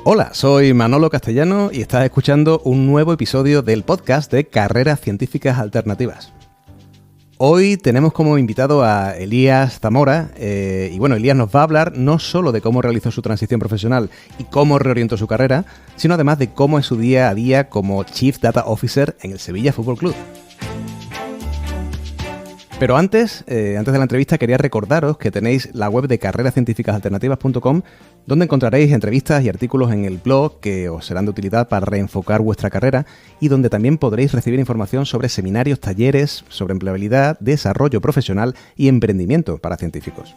Hola, soy Manolo Castellano y estás escuchando un nuevo episodio del podcast de Carreras Científicas Alternativas. Hoy tenemos como invitado a Elías Zamora y bueno, Elías nos va a hablar no solo de cómo realizó su transición profesional y cómo reorientó su carrera, sino además de cómo es su día a día como Chief Data Officer en el Sevilla Fútbol Club. Pero antes de la entrevista quería recordaros que tenéis la web de carrerascientificasalternativas.com, donde encontraréis entrevistas y artículos en el blog que os serán de utilidad para reenfocar vuestra carrera y donde también podréis recibir información sobre seminarios, talleres, sobre empleabilidad, desarrollo profesional y emprendimiento para científicos.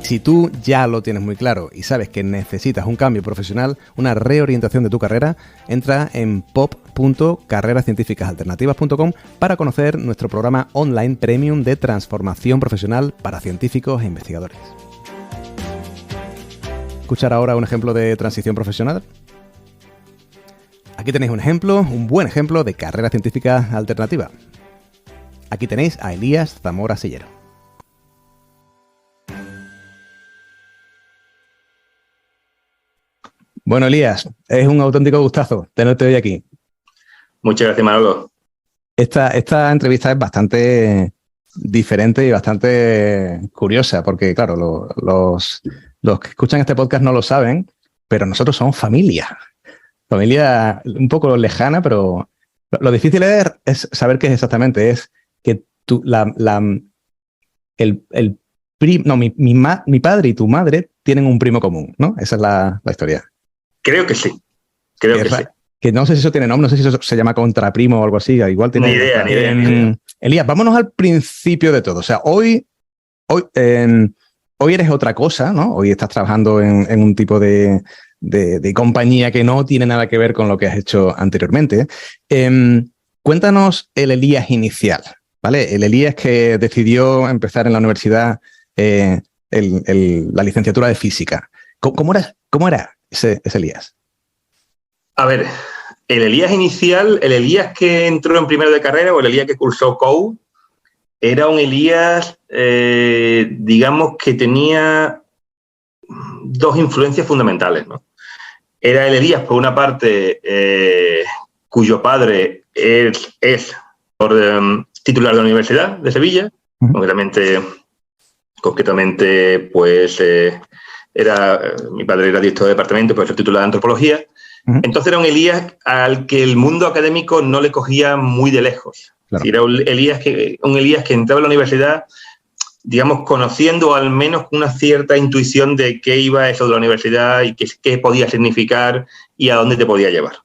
Si tú ya lo tienes muy claro y sabes que necesitas un cambio profesional, una reorientación de tu carrera, entra en pop.carrerascientificasalternativas.com para conocer nuestro programa online premium de transformación profesional para científicos e investigadores. ¿Escuchar ahora un ejemplo de transición profesional? Aquí tenéis un buen ejemplo de carrera científica alternativa. Aquí tenéis a Elías Zamora Sillero. Bueno, Elías, es un auténtico gustazo tenerte hoy aquí. Muchas gracias, Manolo. Esta entrevista es bastante diferente y bastante curiosa, porque claro, los que escuchan este podcast no lo saben, pero nosotros somos familia un poco lejana, pero lo difícil es saber qué es exactamente. Es que mi padre y tu madre tienen un primo común, ¿no? Esa es la historia. Creo que sí. Creo que sí. Que no sé si eso tiene nombre, no sé si eso se llama contraprimo o algo así. Igual tiene. Ni idea. Elías, vámonos al principio de todo. O sea, hoy eres otra cosa, ¿no? Hoy estás trabajando en un tipo de compañía que no tiene nada que ver con lo que has hecho anteriormente. Cuéntanos el Elías inicial, ¿vale? El Elías que decidió empezar en la universidad la licenciatura de física. ¿Cómo era ese Elías? A ver, el Elías inicial, el Elías que entró en primero de carrera o el Elías que cursó COU, era un Elías, digamos, que tenía dos influencias fundamentales, ¿no? Era el Elías, por una parte, cuyo padre es titular de la Universidad de Sevilla, concretamente, pues... mi padre era director de departamento, pero es titular de antropología. Entonces era un Elías al que el mundo académico no le cogía muy de lejos. Claro. Era un Elías que entraba a la universidad, digamos, conociendo al menos una cierta intuición de qué iba eso de la universidad y qué podía significar y a dónde te podía llevar.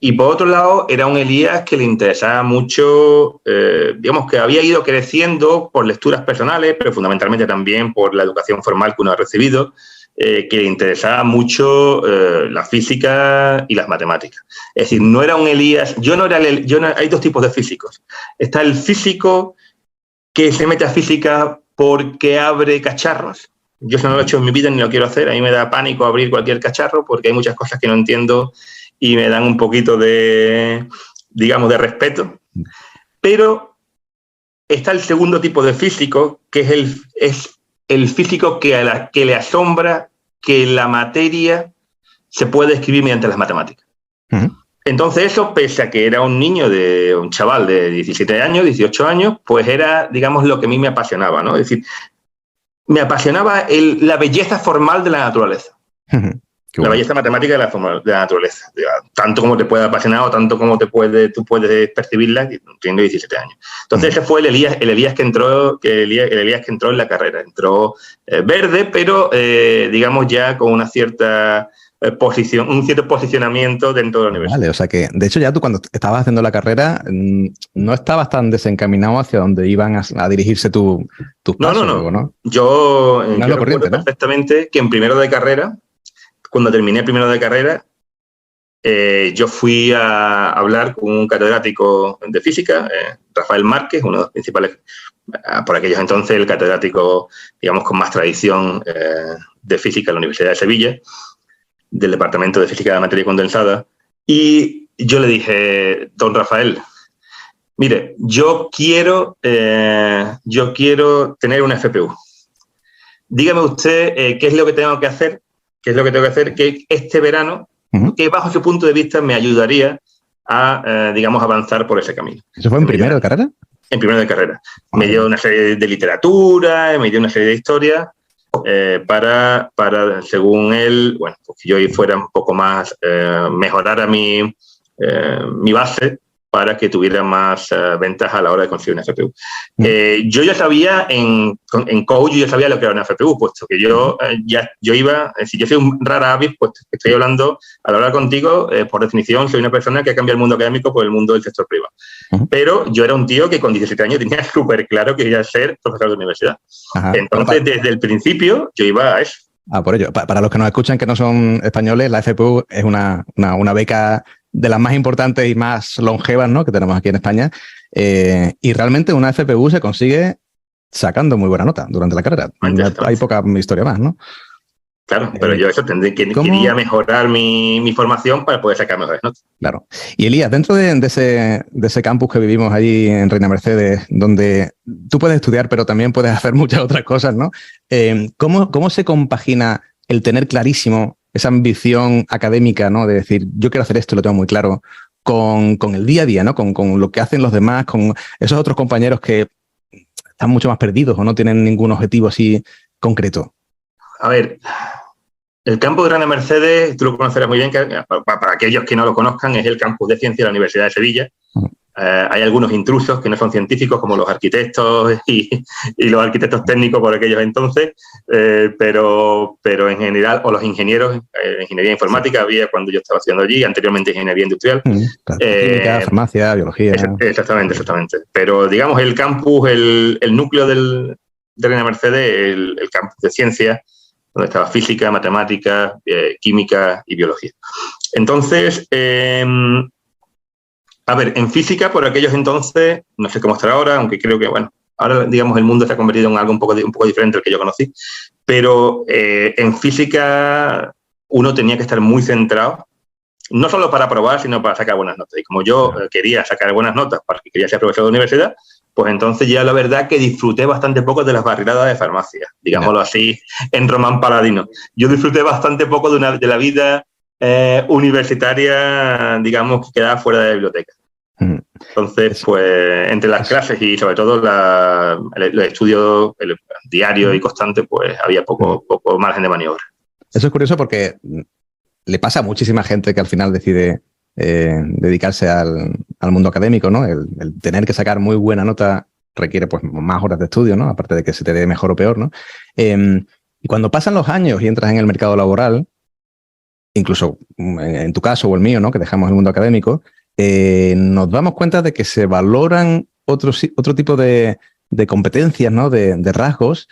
Y por otro lado, era un Elías que le interesaba mucho, digamos, que había ido creciendo por lecturas personales, pero fundamentalmente también por la educación formal que uno ha recibido, que le interesaba mucho la física y las matemáticas. Es decir, no era un Elías, hay dos tipos de físicos. Está el físico que se mete a física porque abre cacharros. Yo eso no lo he hecho en mi vida ni lo quiero hacer. A mí me da pánico abrir cualquier cacharro porque hay muchas cosas que no entiendo y me dan un poquito de, digamos, de respeto. Pero está el segundo tipo de físico, que es el físico que le asombra que la materia se puede escribir mediante las matemáticas. Entonces eso, pese a que era un chaval de 17 años, 18 años, pues era, digamos, lo que a mí me apasionaba, ¿no? Es decir, me apasionaba la belleza formal de la naturaleza. La belleza matemática de la naturaleza, tanto como te puede apasionar o tanto como tú puedes percibirla teniendo 17 años. Entonces ese fue el Elías que entró en la carrera. Entró verde, pero digamos ya con una cierta un cierto posicionamiento dentro de la universidad. Vale, o sea que, de hecho, ya tú cuando estabas haciendo la carrera no estabas tan desencaminado hacia donde iban a dirigirse tus pasos. No. Yo recuerdo perfectamente que en primero de carrera, cuando terminé primero de carrera, yo fui a hablar con un catedrático de física, Rafael Márquez, uno de los principales, por aquellos entonces, el catedrático, digamos, con más tradición de física en la Universidad de Sevilla, del Departamento de Física de la Materia Condensada, y yo le dije, don Rafael, mire, yo quiero tener una FPU. Dígame usted qué es lo que tengo que hacer qué es lo que tengo que hacer, que este verano, que bajo su punto de vista me ayudaría a, digamos, avanzar por ese camino. ¿Eso fue en primero de carrera? En primero de carrera. Me dio una serie de literatura, me dio una serie de historias para, según él, bueno, pues que yo fuera un poco más, mejorara mi base para que tuviera más ventaja a la hora de conseguir una FPU. Yo ya sabía, en Coach, yo ya sabía lo que era una FPU, puesto que yo iba, si yo soy un rara avis, pues estoy hablando, al hablar contigo, por definición, soy una persona que ha cambiado el mundo académico por el mundo del sector privado. Pero yo era un tío que con 17 años tenía súper claro que quería ser profesor de universidad. Entonces, desde el principio, yo iba a eso. Por ello, para los que nos escuchan que no son españoles, la FPU es una beca de las más importantes y más longevas, ¿no?, que tenemos aquí en España. Y realmente una FPU se consigue sacando muy buena nota durante la carrera. Hay poca historia más, ¿no? Claro, pero yo eso quería mejorar mi formación para poder sacar mejores notas. Claro. Y Elías, dentro de ese campus que vivimos allí en Reina Mercedes, donde tú puedes estudiar, pero también puedes hacer muchas otras cosas, ¿no? ¿Cómo se compagina el tener clarísimo esa ambición académica, ¿no?, de decir, yo quiero hacer esto, lo tengo muy claro, con el día a día, ¿no?, con lo que hacen los demás, con esos otros compañeros que están mucho más perdidos o no tienen ningún objetivo así concreto? A ver, el campus de Reina Mercedes, tú lo conocerás muy bien, que para aquellos que no lo conozcan, es el campus de ciencia de la Universidad de Sevilla. Hay algunos intrusos que no son científicos, como los arquitectos y los arquitectos técnicos por aquellos entonces, pero en general, o los ingenieros, ingeniería informática había cuando yo estaba haciendo allí, anteriormente ingeniería industrial. Química, farmacia, biología. Exactamente. Pero digamos el campus, el núcleo de Reina Mercedes, el campus de ciencia, donde estaba física, matemáticas, química y biología. Entonces, a ver, en física, por aquellos entonces, no sé cómo estará ahora, aunque creo que, bueno, ahora, digamos, el mundo se ha convertido en algo un poco diferente al que yo conocí, pero en física uno tenía que estar muy centrado, no solo para aprobar, sino para sacar buenas notas. Y como yo quería sacar buenas notas porque quería ser profesor de universidad, pues entonces ya la verdad que disfruté bastante poco de las barriadas de farmacia, digámoslo así, en Román Paladino. Yo disfruté bastante poco de la vida universitaria, digamos, que quedaba fuera de la biblioteca. Entonces, pues, entre las clases y sobre todo los estudios diarios y constantes, pues había poco margen de maniobra. Eso es curioso porque le pasa a muchísima gente que al final decide dedicarse al mundo académico, ¿no? El tener que sacar muy buena nota requiere pues más horas de estudio, ¿no? Aparte de que se te dé mejor o peor, ¿no? Y cuando pasan los años y entras en el mercado laboral, incluso en tu caso o el mío, ¿no?, que dejamos el mundo académico, nos damos cuenta de que se valoran otro tipo de competencias, ¿no?, de rasgos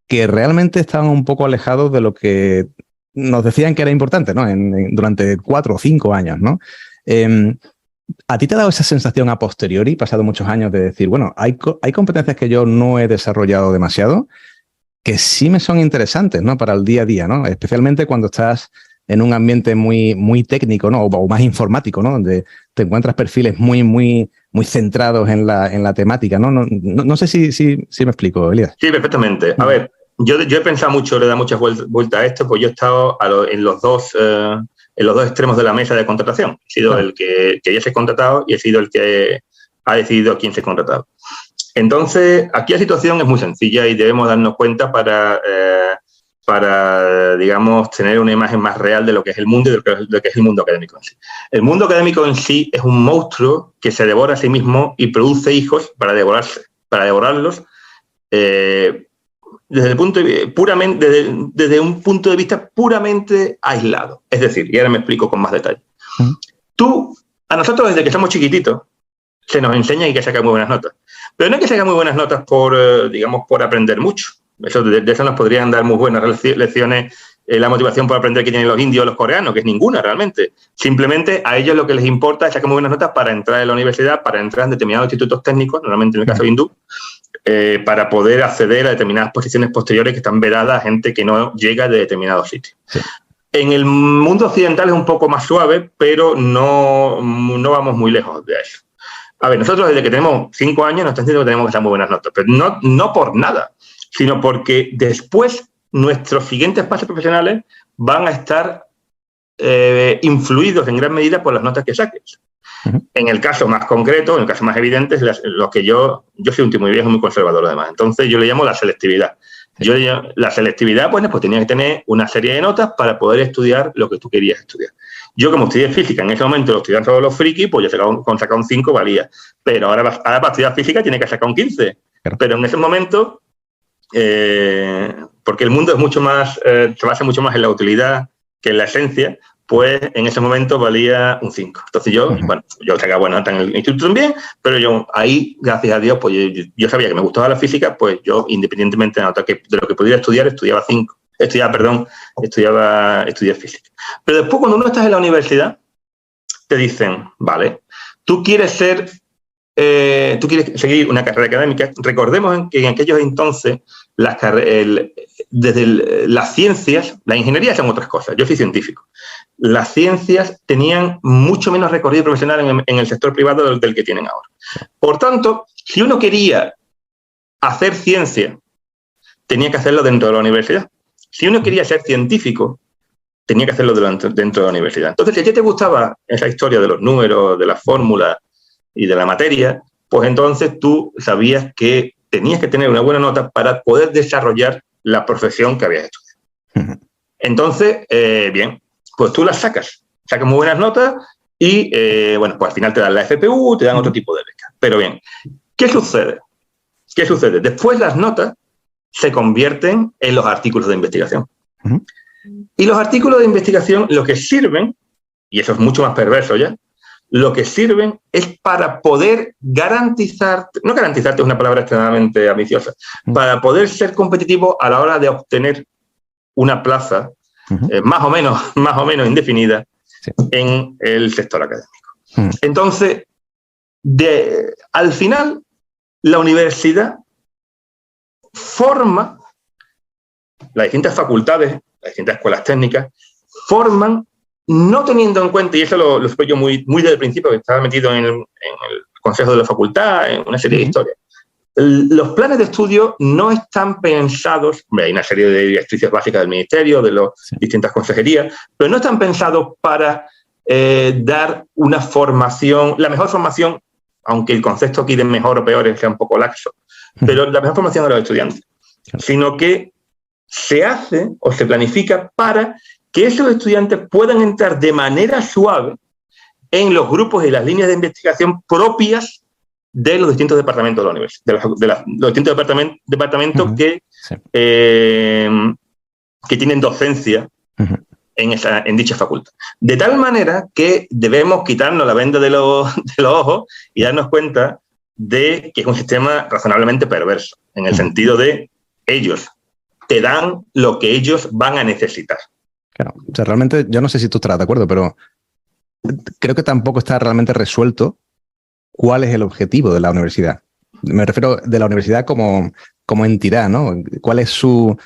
que realmente estaban un poco alejados de lo que nos decían que era importante, ¿no?, durante 4 o 5 años, ¿no? ¿A ti te ha dado esa sensación a posteriori, pasado muchos años, de decir, bueno, hay competencias que yo no he desarrollado demasiado, que sí me son interesantes, ¿no?, para el día a día, ¿no? Especialmente cuando estás en un ambiente muy, muy técnico, ¿no?, o más informático, ¿no?, donde te encuentras perfiles muy, muy, muy centrados en la temática, ¿no? No sé si me explico, Elías. Sí, perfectamente. A ver, yo he pensado mucho, le he dado muchas vueltas a esto, pues yo he estado en los dos extremos de la mesa de contratación. He sido el que quería ser contratado y he sido el que ha decidido quién ser contratado. Entonces, aquí la situación es muy sencilla y debemos darnos cuenta para, digamos, tener una imagen más real de lo que es el mundo y de lo que es el mundo académico en sí. El mundo académico en sí es un monstruo que se devora a sí mismo y produce hijos para devorarlos desde un punto de vista puramente aislado. Es decir, y ahora me explico con más detalle. A nosotros desde que somos chiquititos, se nos enseña que hay que sacar muy buenas notas. Pero no hay que sacar muy buenas notas por aprender mucho. De eso nos podrían dar muy buenas lecciones la motivación por aprender que tienen los indios o los coreanos, que es ninguna realmente. Simplemente a ellos lo que les importa es sacar muy buenas notas para entrar en la universidad, para entrar en determinados institutos técnicos, normalmente en el caso hindú, para poder acceder a determinadas posiciones posteriores que están vedadas a gente que no llega de determinados sitios. Sí. En el mundo occidental es un poco más suave, pero no vamos muy lejos de eso. A ver, nosotros desde que tenemos 5 años nos están diciendo que tenemos que sacar muy buenas notas, pero no por nada, sino porque después nuestros siguientes pasos profesionales van a estar influidos en gran medida por las notas que saques. En el caso más concreto, en el caso más evidente, es lo que yo soy un tío muy viejo, muy conservador además. Entonces yo le llamo la selectividad. La selectividad, pues tenía que tener una serie de notas para poder estudiar lo que tú querías estudiar. Yo, como estudié física, en ese momento lo estudiaban todos los frikis, pues yo con sacar un 5 valía. Pero ahora para estudiar física tiene que sacar un 15. Claro. Pero en ese momento, porque el mundo es mucho más, se basa mucho más en la utilidad que en la esencia, pues en ese momento valía un 5. Entonces yo sacaba buena nota en el instituto también, pero yo ahí, gracias a Dios, pues yo sabía que me gustaba la física, pues yo, independientemente de lo que pudiera estudiar, estudiaba física. Pero después, cuando uno está en la universidad, te dicen, vale, tú quieres seguir una carrera académica. Recordemos que en aquellos entonces desde las ciencias, la ingeniería son otras cosas, yo soy científico. Las ciencias tenían mucho menos recorrido profesional en el sector privado del que tienen ahora. Por tanto, si uno quería hacer ciencia, tenía que hacerlo dentro de la universidad. Si uno quería ser científico, tenía que hacerlo dentro de la universidad. Entonces, si a ti te gustaba esa historia de los números, de las fórmulas y de la materia, pues entonces tú sabías que tenías que tener una buena nota para poder desarrollar la profesión que habías estudiado. Entonces, bien, pues tú las sacas muy buenas notas y, pues al final te dan la FPU, te dan otro tipo de becas. Pero bien, ¿qué sucede? Después las notas se convierten en los artículos de investigación. Y los artículos de investigación lo que sirven, y eso es mucho más perverso ya, lo que sirven es para poder garantizarte, no garantizarte es una palabra extremadamente ambiciosa, para poder ser competitivo a la hora de obtener una plaza más o menos indefinida en el sector académico. Entonces, al final, la universidad forma, las distintas facultades, las distintas escuelas técnicas, forman, no teniendo en cuenta, y eso lo supe yo muy desde el principio, que estaba metido en el consejo de la facultad, en una serie de historias. Los planes de estudio no están pensados, hay una serie de directrices básicas del ministerio, de las distintas consejerías, pero no están pensados para dar una formación, la mejor formación, aunque el concepto aquí de mejor o peor sea un poco laxo, pero la mejor formación de los estudiantes, sino que se hace o se planifica para que esos estudiantes puedan entrar de manera suave en los grupos y las líneas de investigación propias de los distintos departamentos de la universidad, los distintos departamentos que tienen docencia en dicha facultad. De tal manera que debemos quitarnos la venda de los ojos y darnos cuenta de que es un sistema razonablemente perverso, en el sentido de ellos te dan lo que ellos van a necesitar. Claro, o sea, realmente, yo no sé si tú estarás de acuerdo, pero creo que tampoco está realmente resuelto cuál es el objetivo de la universidad. Me refiero de la universidad como entidad, ¿no? ¿Cuál es su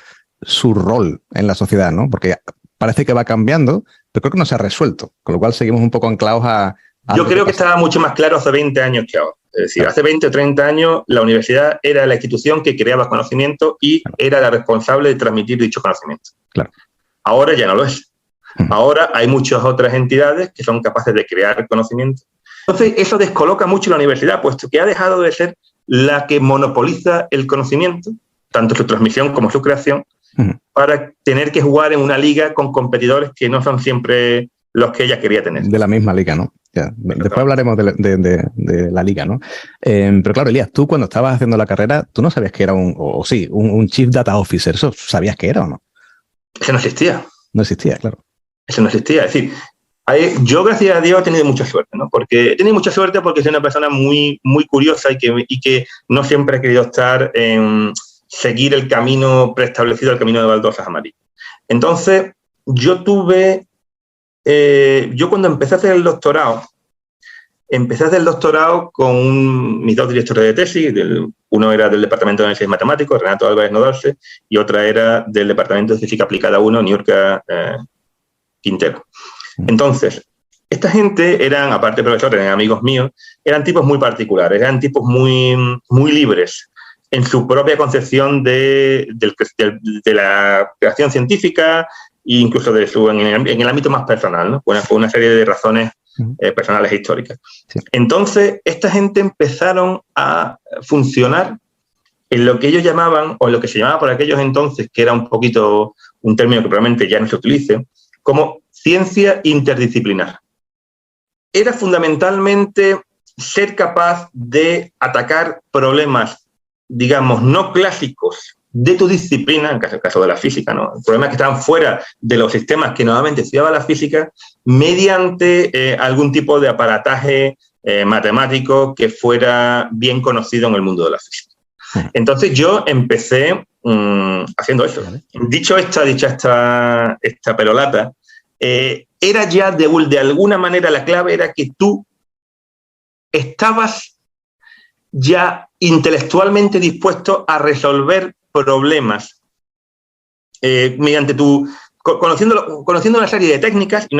rol en la sociedad, ¿no? Porque parece que va cambiando, pero creo que no se ha resuelto, con lo cual seguimos un poco anclados a yo creo que estaba mucho más claro hace 20 años que ahora. Es decir, hace 20 o 30 años la universidad era la institución que creaba conocimiento y era la responsable de transmitir dicho conocimiento. Claro. Ahora ya no lo es. Ahora hay muchas otras entidades que son capaces de crear conocimiento. Entonces, eso descoloca mucho la universidad, puesto que ha dejado de ser la que monopoliza el conocimiento, tanto su transmisión como su creación, para tener que jugar en una liga con competidores que no son siempre los que ella quería tener. De la misma liga, ¿no? Ya, después hablaremos de la liga, ¿no? Pero claro, Elías, tú cuando estabas haciendo la carrera, tú no sabías que era un Chief Data Officer. ¿Eso sabías que era o no? Eso no existía. No existía, claro. Eso no existía. Es decir, yo, gracias a Dios, he tenido mucha suerte, ¿no? He tenido mucha suerte porque soy una persona muy, muy curiosa y que no siempre he querido estar en seguir el camino preestablecido, el camino de baldosas amarillas. Entonces, yo cuando empecé a hacer el doctorado, con mis dos directores de tesis. Uno era del Departamento de Análisis Matemático, Renato Álvarez Nodalce, y otra era del Departamento de Física Aplicada 1, Niurka Quintero. Entonces, esta gente eran, aparte de profesores, eran amigos míos, eran tipos muy particulares, eran tipos muy, muy libres en su propia concepción de la creación científica incluso en el ámbito más personal, ¿no? Por una serie de razones personales e históricas. Sí. Entonces, esta gente empezaron a funcionar en lo que ellos llamaban, o en lo que se llamaba por aquellos entonces, que era un poquito un término que probablemente ya no se utilice, como ciencia interdisciplinar. Era fundamentalmente ser capaz de atacar problemas, digamos, no clásicos de tu disciplina, en el caso de la física, ¿no? Problemas que estaban fuera de los sistemas que normalmente estudiaba la física, mediante algún tipo de aparataje matemático que fuera bien conocido en el mundo de la física. Entonces yo empecé haciendo eso. Dicha esta perolata, era ya de alguna manera la clave era que tú estabas ya intelectualmente dispuesto a resolver problemas mediante conociendo una serie de técnicas y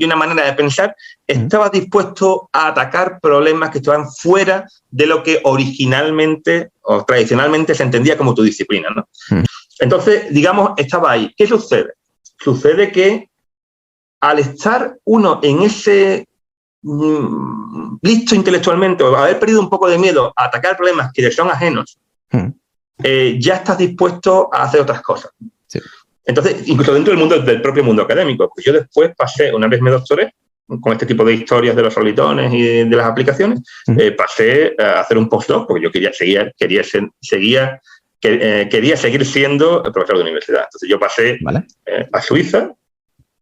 una manera de pensar, estabas dispuesto a atacar problemas que estaban fuera de lo que originalmente o tradicionalmente se entendía como tu disciplina, ¿no? Entonces, digamos, estaba ahí. ¿Qué sucede? Sucede que al estar uno en ese listo intelectualmente, o haber perdido un poco de miedo a atacar problemas que te son ajenos, ya estás dispuesto a hacer otras cosas. Sí. Entonces, incluso dentro del propio mundo académico, pues yo después pasé, una vez me doctoré, con este tipo de historias de los solitones y de las aplicaciones, pasé a hacer un postdoc, porque yo quería seguir siendo profesor de universidad. Entonces yo pasé a Suiza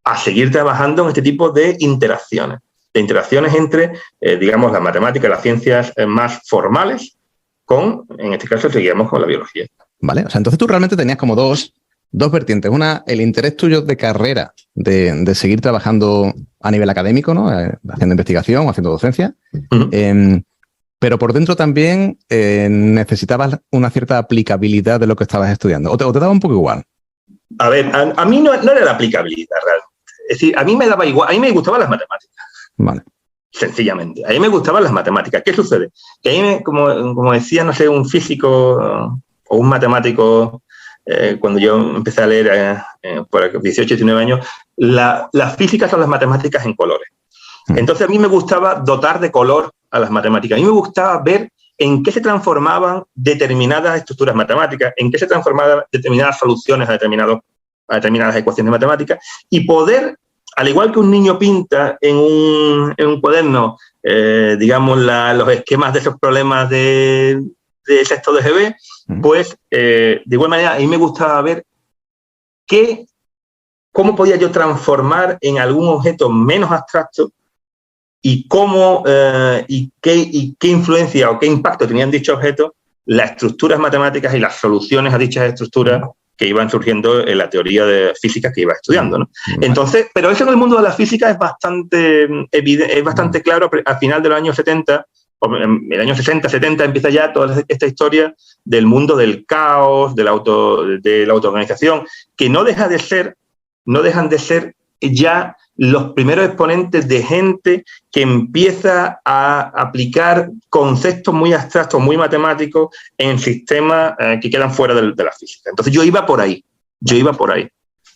a seguir trabajando en este tipo de interacciones entre, digamos, las matemáticas, las ciencias más formales, en este caso seguíamos con la biología. Vale, o sea, entonces tú realmente tenías como dos vertientes. Una, el interés tuyo de carrera, de seguir trabajando a nivel académico, ¿no? Haciendo investigación o haciendo docencia. Pero por dentro también necesitabas una cierta aplicabilidad de lo que estabas estudiando. ¿O te daba un poco igual? A ver, a mí no era la aplicabilidad realmente. Es decir, a mí me daba igual. A mí me gustaban las matemáticas. Vale. Sencillamente. A mí me gustaban las matemáticas. ¿Qué sucede? Que a mí, como decía, no sé, un físico o un matemático, cuando yo empecé a leer por 18, 19 años, las físicas son las matemáticas en colores. Entonces a mí me gustaba dotar de color a las matemáticas. A mí me gustaba ver en qué se transformaban determinadas estructuras matemáticas, en qué se transformaban determinadas soluciones a determinadas ecuaciones matemáticas, y poder, al igual que un niño pinta en un cuaderno, digamos, los esquemas de esos problemas de sexto de GB, pues, de igual manera, a mí me gustaba ver cómo podía yo transformar en algún objeto menos abstracto y qué influencia o qué impacto tenían dichos objetos las estructuras matemáticas y las soluciones a dichas estructuras que iban surgiendo en la teoría de física que iba estudiando, ¿no? Entonces, pero eso en el mundo de la física es bastante evidente, es bastante claro. Al final de los años 70, en el año 60, 70, empieza ya toda esta historia del mundo del caos, de la autoorganización, que no dejan de ser ya los primeros exponentes de gente que empieza a aplicar conceptos muy abstractos, muy matemáticos en sistemas que quedan fuera de la física. Entonces yo iba por ahí.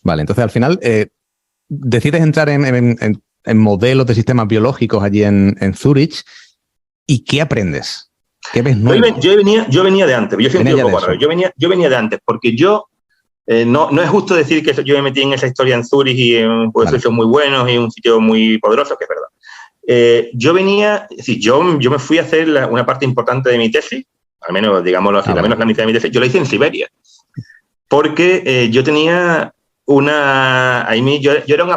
Vale, entonces al final decides entrar en modelos de sistemas biológicos allí en Zurich. ¿Y qué aprendes? ¿Qué ves nuevo? Yo venía de antes. Yo soy un tío poco raro. Yo venía de antes porque yo... no es justo decir que yo me metí en esa historia en Zurich y pues son muy buenos y un sitio muy poderoso, que es verdad. Yo me fui a hacer una parte importante de mi tesis, al menos, digámoslo así, al menos la mitad de mi tesis, yo la hice en Siberia. Porque yo tenía yo era un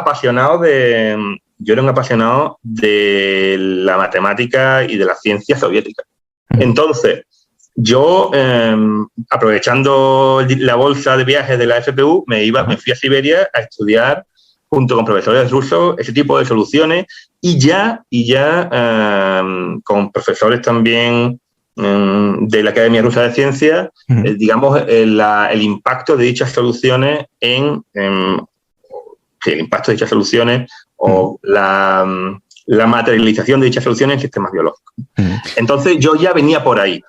apasionado de la matemática y de la ciencia soviética. Entonces, yo, aprovechando la bolsa de viajes de la FPU, me fui a Siberia a estudiar junto con profesores rusos ese tipo de soluciones y ya con profesores también de la Academia Rusa de Ciencias, digamos, el impacto de dichas soluciones el impacto de dichas soluciones o la materialización de dichas soluciones en sistemas biológicos. Entonces yo ya venía por ahí.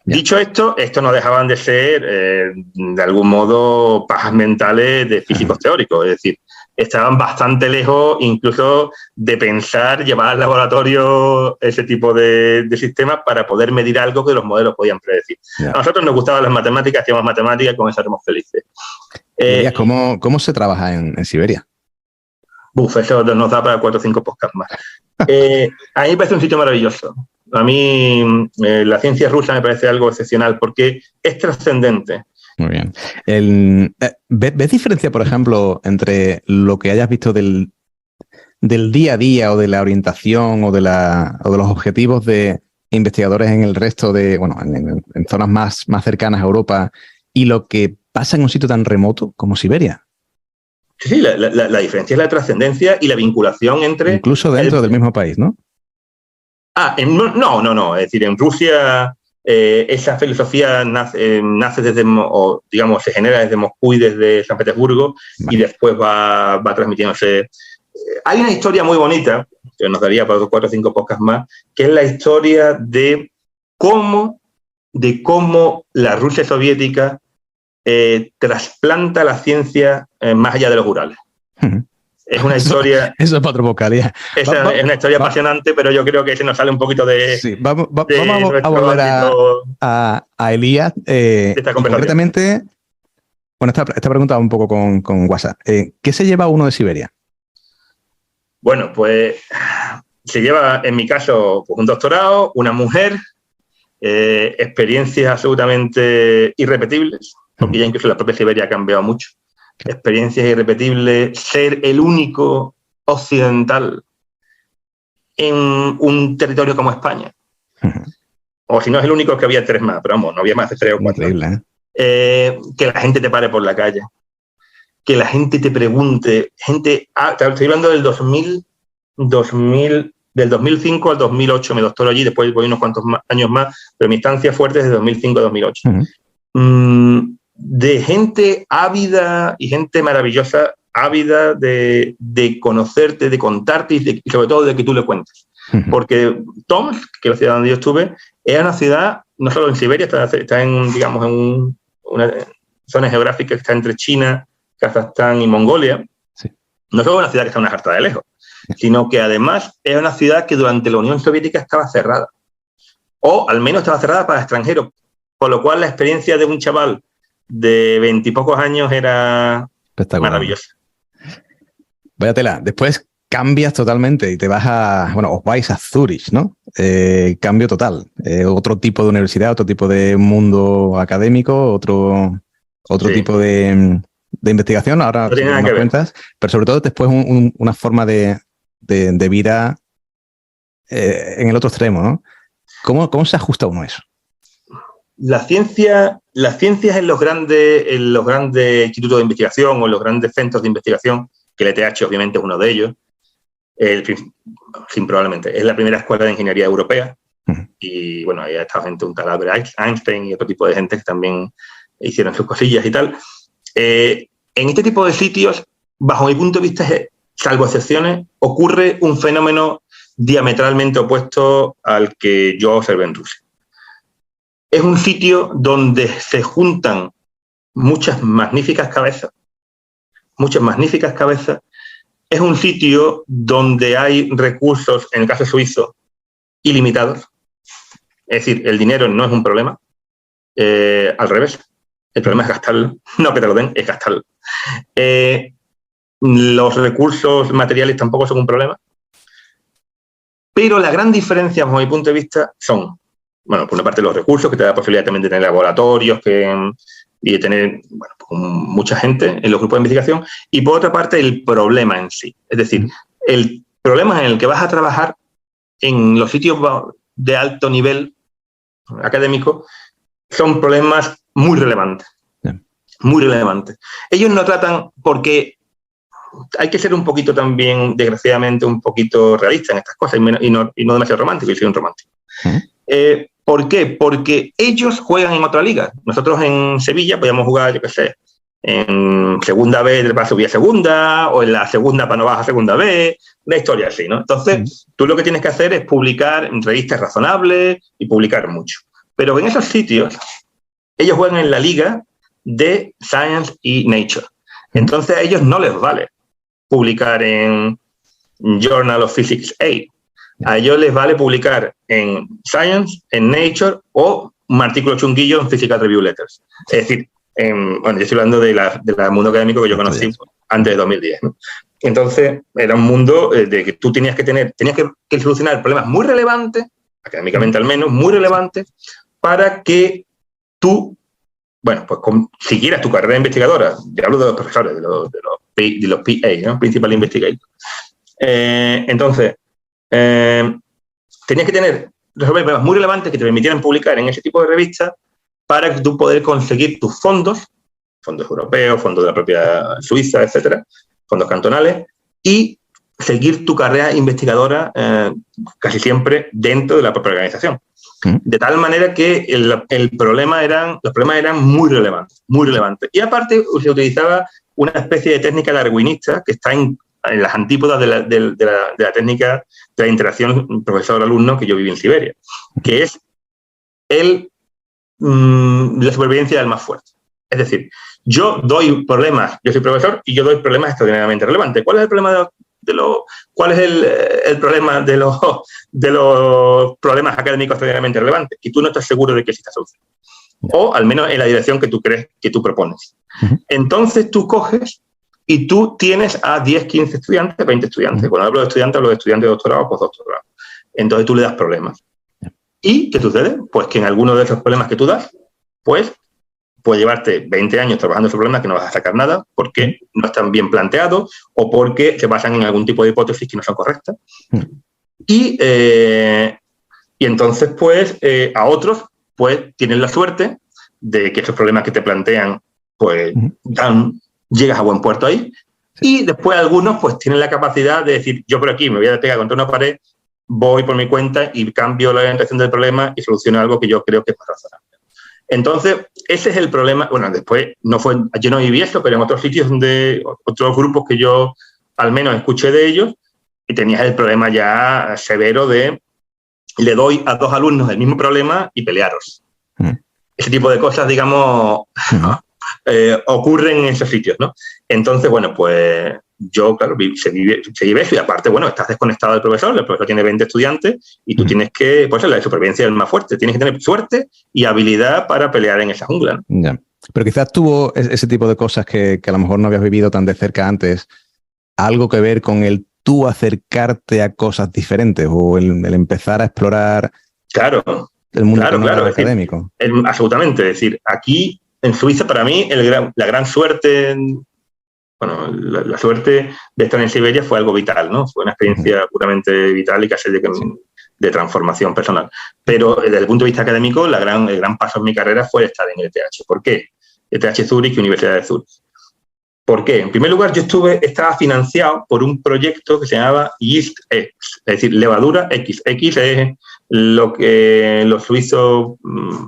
Dicho esto no dejaban de ser, de algún modo, pajas mentales de físicos teóricos. Es decir, estaban bastante lejos incluso de pensar llevar al laboratorio ese tipo de sistemas para poder medir algo que los modelos podían predecir. A nosotros nos gustaban las matemáticas, hacíamos matemáticas y con eso éramos felices. ¿Cómo se trabaja en Siberia? Eso nos da para 4 o 5 podcasts más. A mí me parece un sitio maravilloso. A mí la ciencia rusa me parece algo excepcional porque es trascendente. Muy bien. ¿Ves diferencia, por ejemplo, entre lo que hayas visto del día a día o de la orientación o de los objetivos de investigadores en el resto de, en zonas más cercanas a Europa y lo que pasa en un sitio tan remoto como Siberia? Sí, la diferencia es la trascendencia y la vinculación entre... Incluso dentro del mismo país, ¿no? No. Es decir, en Rusia esa filosofía nace desde, o digamos, se genera desde Moscú y desde San Petersburgo, y después va transmitiéndose. Hay una historia muy bonita, que nos daría para 4 o 5 podcasts más, que es la historia de cómo la Rusia soviética trasplanta la ciencia más allá de los Urales. Es una historia... Eso es para otro podcast. Es una historia apasionante, pero yo creo que se nos sale un poquito de... Sí, vamos a volver a Elías. Concretamente, esta pregunta va un poco con WhatsApp. ¿Qué se lleva uno de Siberia? Bueno, pues se lleva, en mi caso, pues, un doctorado, una mujer, experiencias absolutamente irrepetibles, porque ya incluso la propia Siberia ha cambiado mucho. Experiencias irrepetibles, ser el único occidental en un territorio como España. O si no es el único, que había 3 más, pero vamos, no había más de 3 o 4. Increíble, que la gente te pare por la calle, que la gente te pregunte, estoy hablando del 2005 al 2008, me doctoro allí, después voy unos cuantos años más, pero mi estancia fuerte es de 2005 a 2008. De gente ávida y gente maravillosa, ávida de conocerte, de contarte y sobre todo de que tú le cuentes. Porque Tomsk, que es la ciudad donde yo estuve, era una ciudad, no solo en Siberia, está en, digamos, en una zona geográfica que está entre China, Kazajstán y Mongolia. Sí. No solo una ciudad que está una jarta de lejos, sino que además era una ciudad que durante la Unión Soviética estaba cerrada. O al menos estaba cerrada para extranjeros. Con lo cual la experiencia de un chaval de 20 y pocos años era maravillosa. Vaya tela. Después cambias totalmente y te vas os vais a Zurich, ¿no? Cambio total. Otro tipo de universidad, otro tipo de mundo académico, otro tipo de investigación. Ahora no tiene nada que cuentas, pero sobre todo después una forma de vida en el otro extremo, ¿no? ¿Cómo se ajusta uno a eso? Las ciencias en los grandes institutos de investigación o en los grandes centros de investigación, que el ETH obviamente es uno de ellos, probablemente, es la primera escuela de ingeniería europea. Y bueno, ahí ha estado gente, un tal Albert Einstein y otro tipo de gente que también hicieron sus cosillas y tal. En este tipo de sitios, bajo mi punto de vista, salvo excepciones, ocurre un fenómeno diametralmente opuesto al que yo observé en Rusia. Es un sitio donde se juntan muchas magníficas cabezas. Es un sitio donde hay recursos, en el caso suizo, ilimitados. Es decir, el dinero no es un problema. Al revés, el problema es gastarlo. No que te lo den, es gastarlo. Los recursos materiales tampoco son un problema. Pero la gran diferencia, bajo mi punto de vista, son... Bueno, por una parte los recursos, que te da la posibilidad también de tener laboratorios y de tener mucha gente en los grupos de investigación, y por otra parte el problema en sí. Es decir, el problema en el que vas a trabajar en los sitios de alto nivel académico son problemas muy relevantes. Muy relevantes. Ellos no tratan, porque hay que ser un poquito también, desgraciadamente, un poquito realista en estas cosas y no demasiado romántico, y soy un romántico. ¿Por qué? Porque ellos juegan en otra liga. Nosotros en Sevilla podíamos jugar, yo qué sé, en segunda B para subir a segunda, o en la segunda para no bajar a segunda B, una historia así, ¿no? Entonces, tú lo que tienes que hacer es publicar en revistas razonables y publicar mucho. Pero en esos sitios, ellos juegan en la liga de Science y Nature. Entonces a ellos no les vale publicar en Journal of Physics A. A ellos les vale publicar en Science, en Nature o un artículo chunguillo en Physical Review Letters. Es decir, bueno, yo estoy hablando del mundo académico que yo conocí antes de 2010, ¿no? Entonces, era un mundo de que tú tenías que solucionar problemas muy relevantes, académicamente al menos, muy relevantes, para que tú, bueno, pues siguieras tu carrera investigadora. Ya hablo de los profesores, de los PA, ¿no? Principal Investigator. Entonces, tenías que resolver problemas muy relevantes que te permitieran publicar en ese tipo de revistas para que tú poder conseguir tus fondos europeos, fondos de la propia Suiza, etcétera, fondos cantonales, y seguir tu carrera investigadora casi siempre dentro de la propia organización. De tal manera que los problemas eran muy relevantes. Y aparte se utilizaba una especie de técnica darwinista que está en las antípodas de la técnica de la interacción profesor-alumno que yo viví en Siberia, que es la supervivencia del más fuerte. Es decir, yo doy problemas, yo soy profesor y yo doy problemas extraordinariamente relevantes. ¿Cuál es el problema cuál es el problema de los problemas académicos extraordinariamente relevantes? Que tú no estás seguro de que exista solución. O al menos en la dirección que tú crees que tú propones. Entonces tú coges y tú tienes a 10, 15 estudiantes, 20 estudiantes. Cuando hablo de estudiantes de doctorado o postdoctorado. Entonces tú le das problemas. ¿Y qué sucede? Pues que en alguno de esos problemas que tú das, pues puede llevarte 20 años trabajando esos problemas que no vas a sacar nada porque no están bien planteados o porque se basan en algún tipo de hipótesis que no son correctas. Y entonces, pues, a otros, pues, tienen la suerte de que esos problemas que te plantean, pues, llegas a buen puerto ahí. Y después algunos, pues, tienen la capacidad de decir, yo por aquí me voy a pegar contra una pared, voy por mi cuenta y cambio la orientación del problema y soluciono algo que yo creo que es más razonable. Entonces, ese es el problema. Bueno, después, yo no viví esto, pero en otros sitios otros grupos que yo al menos escuché de ellos, y tenías el problema ya severo de le doy a 2 alumnos el mismo problema y pelearos. Ese tipo de cosas, digamos, ocurren en esos sitios, ¿no? Entonces, bueno, pues yo, claro, se vive eso y aparte, bueno, estás desconectado del profesor, el profesor tiene 20 estudiantes y tú tienes que, pues la supervivencia del más fuerte, tienes que tener suerte y habilidad para pelear en esa jungla, ¿no? Ya. Pero quizás tuvo ese tipo de cosas que a lo mejor no habías vivido tan de cerca antes, algo que ver con el tú acercarte a cosas diferentes o el empezar a explorar el mundo académico. Absolutamente, es decir, aquí en Suiza para mí la gran suerte... Bueno, la suerte de estar en Siberia fue algo vital, ¿no? Fue una experiencia puramente vital y casi de transformación personal. Pero desde el punto de vista académico, el gran paso en mi carrera fue estar en el ETH. ¿Por qué? ETH Zurich y Universidad de Zurich. ¿Por qué? En primer lugar, estaba financiado por un proyecto que se llamaba Yeast X, es decir, levadura X. X es lo que los suizos,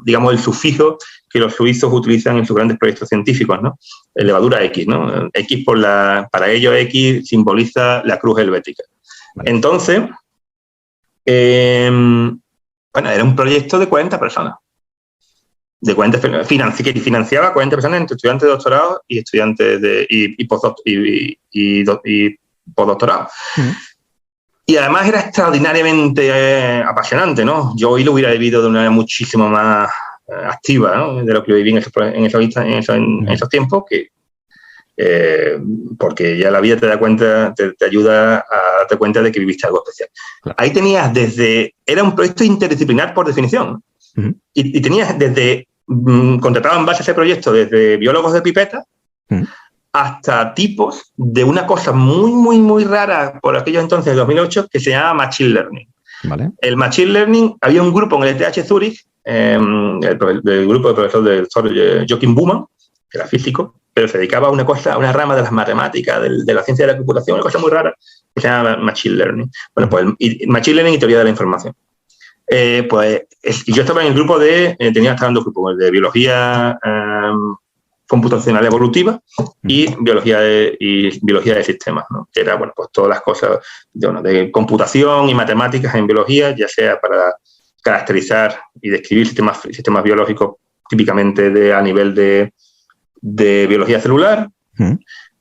digamos, el sufijo que los suizos utilizan en sus grandes proyectos científicos, ¿no? Levadura X, ¿no? X para ellos X simboliza la cruz helvética. Vale. Entonces, bueno, era un proyecto de 40 personas. Que financiaba 40 personas entre estudiantes de doctorado y estudiantes y postdoctorado. Y además era extraordinariamente apasionante, ¿no? Yo hoy lo hubiera vivido de una manera muchísimo más activa, ¿no? De lo que lo viví en esos tiempos, porque ya la vida te da cuenta, te ayuda a darte cuenta de que viviste algo especial. Claro. Ahí tenías era un proyecto interdisciplinar por definición, y tenías contratado en base a ese proyecto desde biólogos de pipeta hasta tipos de una cosa muy, muy, muy rara por aquellos entonces, de 2008, que se llama Machine Learning. Vale. El Machine Learning, había un grupo en el ETH Zurich, el grupo del profesor del doctor Joachim Buhmann, que era físico, pero se dedicaba a una rama de las matemáticas, de la ciencia de la computación, una cosa muy rara, que se llama Machine Learning. Bueno, pues Machine Learning y teoría de la información. Yo estaba en el grupo estaba en 2 grupos, el de biología computacional evolutiva y biología de sistemas, ¿no? Que era, bueno, pues todas las cosas de computación y matemáticas en biología, ya sea para caracterizar y describir sistemas biológicos típicamente a nivel de biología celular,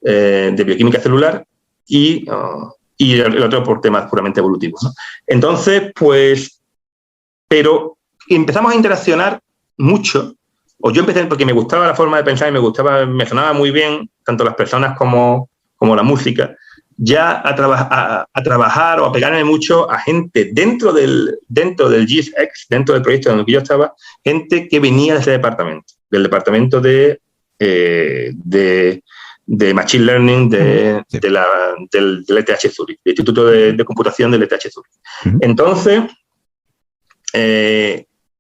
de bioquímica celular y el otro por temas puramente evolutivos, ¿no? Entonces, pues, pero empezamos a interaccionar mucho, o yo empecé porque me gustaba la forma de pensar y me sonaba muy bien, tanto las personas como la música, ya a trabajar o a pegarme mucho a gente dentro del GISX, dentro del proyecto en el que yo estaba, gente que venía de ese departamento, del departamento de Machine Learning del ETH Zurich, del Instituto de Computación del ETH Zurich. Entonces,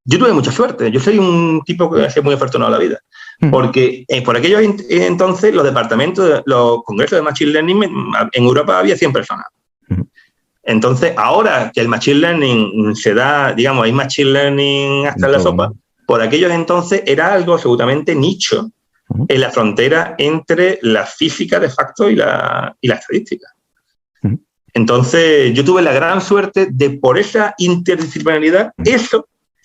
yo tuve mucha suerte. Yo soy un tipo que ha sido muy afortunado en la vida. Porque por aquellos entonces los departamentos, los congresos de Machine Learning en Europa había 100 personas. Entonces, ahora que el Machine Learning se da, digamos, hay Machine Learning hasta en la sopa, por aquellos entonces era algo absolutamente nicho en la frontera entre la física de facto y la estadística. Entonces, yo tuve la gran suerte de, por esa interdisciplinaridad,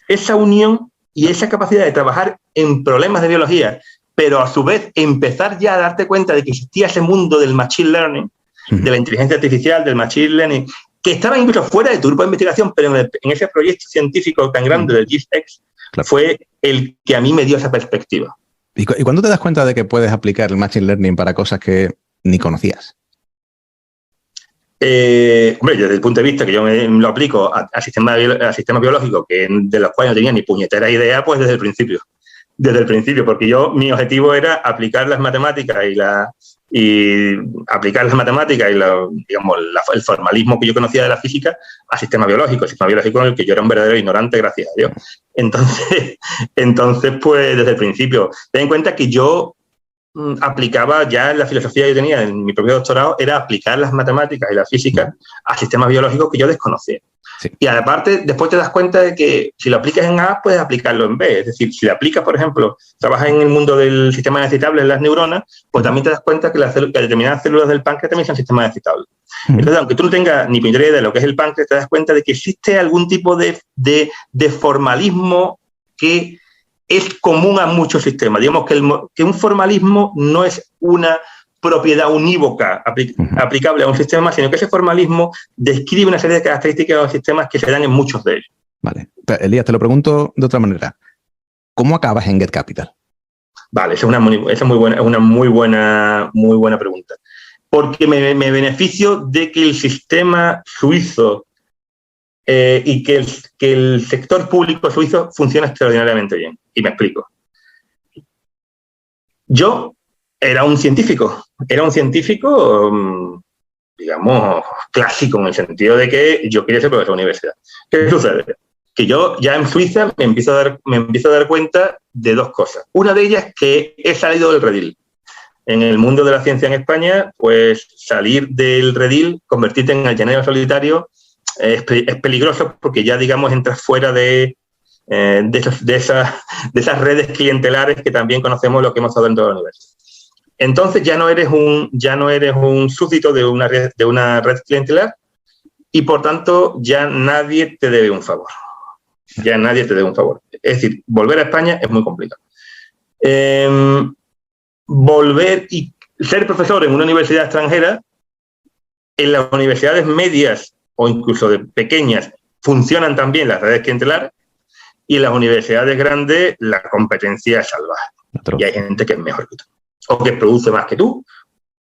esa unión y esa capacidad de trabajar en problemas de biología, pero a su vez empezar ya a darte cuenta de que existía ese mundo del Machine Learning, de la inteligencia artificial, del Machine Learning, que estaba incluso fuera de tu grupo de investigación, pero en ese proyecto científico tan grande del GISX, fue el que a mí me dio esa perspectiva. ¿Y cuándo te das cuenta de que puedes aplicar el Machine Learning para cosas que ni conocías? Hombre, desde el punto de vista que yo lo aplico al sistema biológico, de los cuales no tenía ni puñetera idea, pues desde el principio. Desde el principio, porque mi objetivo era aplicar las matemáticas el formalismo que yo conocía de la física al sistema biológico, el sistema biológico en el que yo era un verdadero ignorante, gracias a Dios. Entonces, pues desde el principio, ten en cuenta que yo aplicaba ya la filosofía que yo tenía en mi propio doctorado, era aplicar las matemáticas y la física a sistemas biológicos que yo desconocía. Sí. Y aparte, después te das cuenta de que si lo aplicas en A, puedes aplicarlo en B. Es decir, si lo aplicas, por ejemplo, trabajas en el mundo del sistema excitable en las neuronas, pues también te das cuenta que determinadas células del páncreas también son sistemas excitables. Entonces, aunque tú no tengas ni puñetera idea de lo que es el páncreas, te das cuenta de que existe algún tipo de formalismo que es común a muchos sistemas. Digamos que un formalismo no es una propiedad unívoca aplicable a un sistema, sino que ese formalismo describe una serie de características de los sistemas que se dan en muchos de ellos. Vale. Elías, te lo pregunto de otra manera. ¿Cómo acabas en Get Capital? Vale, esa es una muy buena pregunta. Porque me beneficio de que el sistema suizo y que el sector público suizo funciona extraordinariamente bien. Y me explico. Yo era un científico, digamos, clásico, en el sentido de que yo quería ser profesor de universidad. ¿Qué sucede? Que yo ya en Suiza me empiezo a dar cuenta de dos cosas. Una de ellas es que he salido del redil. En el mundo de la ciencia en España, pues salir del redil, convertirte en el llanero solitario, es peligroso porque ya, digamos, entras fuera de esas redes clientelares que también conocemos lo que hemos estado dentro del universo. Entonces ya no eres un súbdito de una red clientelar y, por tanto, ya nadie te debe un favor. Es decir, volver a España es muy complicado. Volver y ser profesor en una universidad extranjera, en las universidades medias o incluso de pequeñas funcionan también las redes clientelares y en las universidades grandes la competencia es salvaje. Y hay gente que es mejor que tú, o que produce más que tú,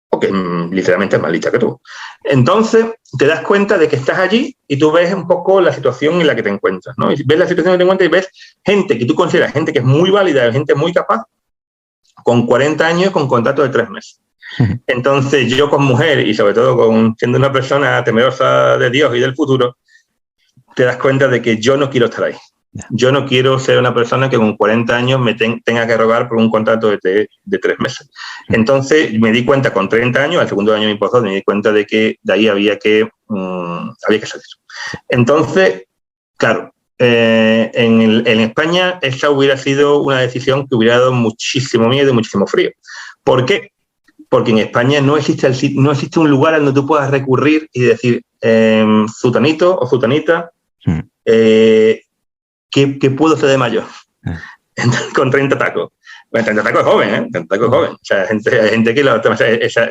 o que literalmente es más lista que tú. Entonces, te das cuenta de que estás allí y tú ves un poco la situación en la que te encuentras, ¿no? Y ves la situación en la que te encuentras y ves gente que tú consideras gente que es muy válida, gente muy capaz, con 40 años con contrato de 3 meses. Entonces, yo con mujer y sobre todo siendo una persona temerosa de Dios y del futuro, te das cuenta de que yo no quiero estar ahí. Yo no quiero ser una persona que con 40 años me tenga que rogar por un contrato de 3 meses. Entonces, me di cuenta con 30 años, al segundo año de mi postdoc, me di cuenta de que de ahí había que salir. Entonces, claro, en España esa hubiera sido una decisión que hubiera dado muchísimo miedo y muchísimo frío. ¿Por qué? Porque en España no existe un lugar donde tú puedas recurrir y decir, zutanito o zutanita, ¿qué puedo hacer de mayor? Con 30 tacos. Bueno, 30 tacos es joven, ¿eh? 30 tacos es joven. O sea, hay gente que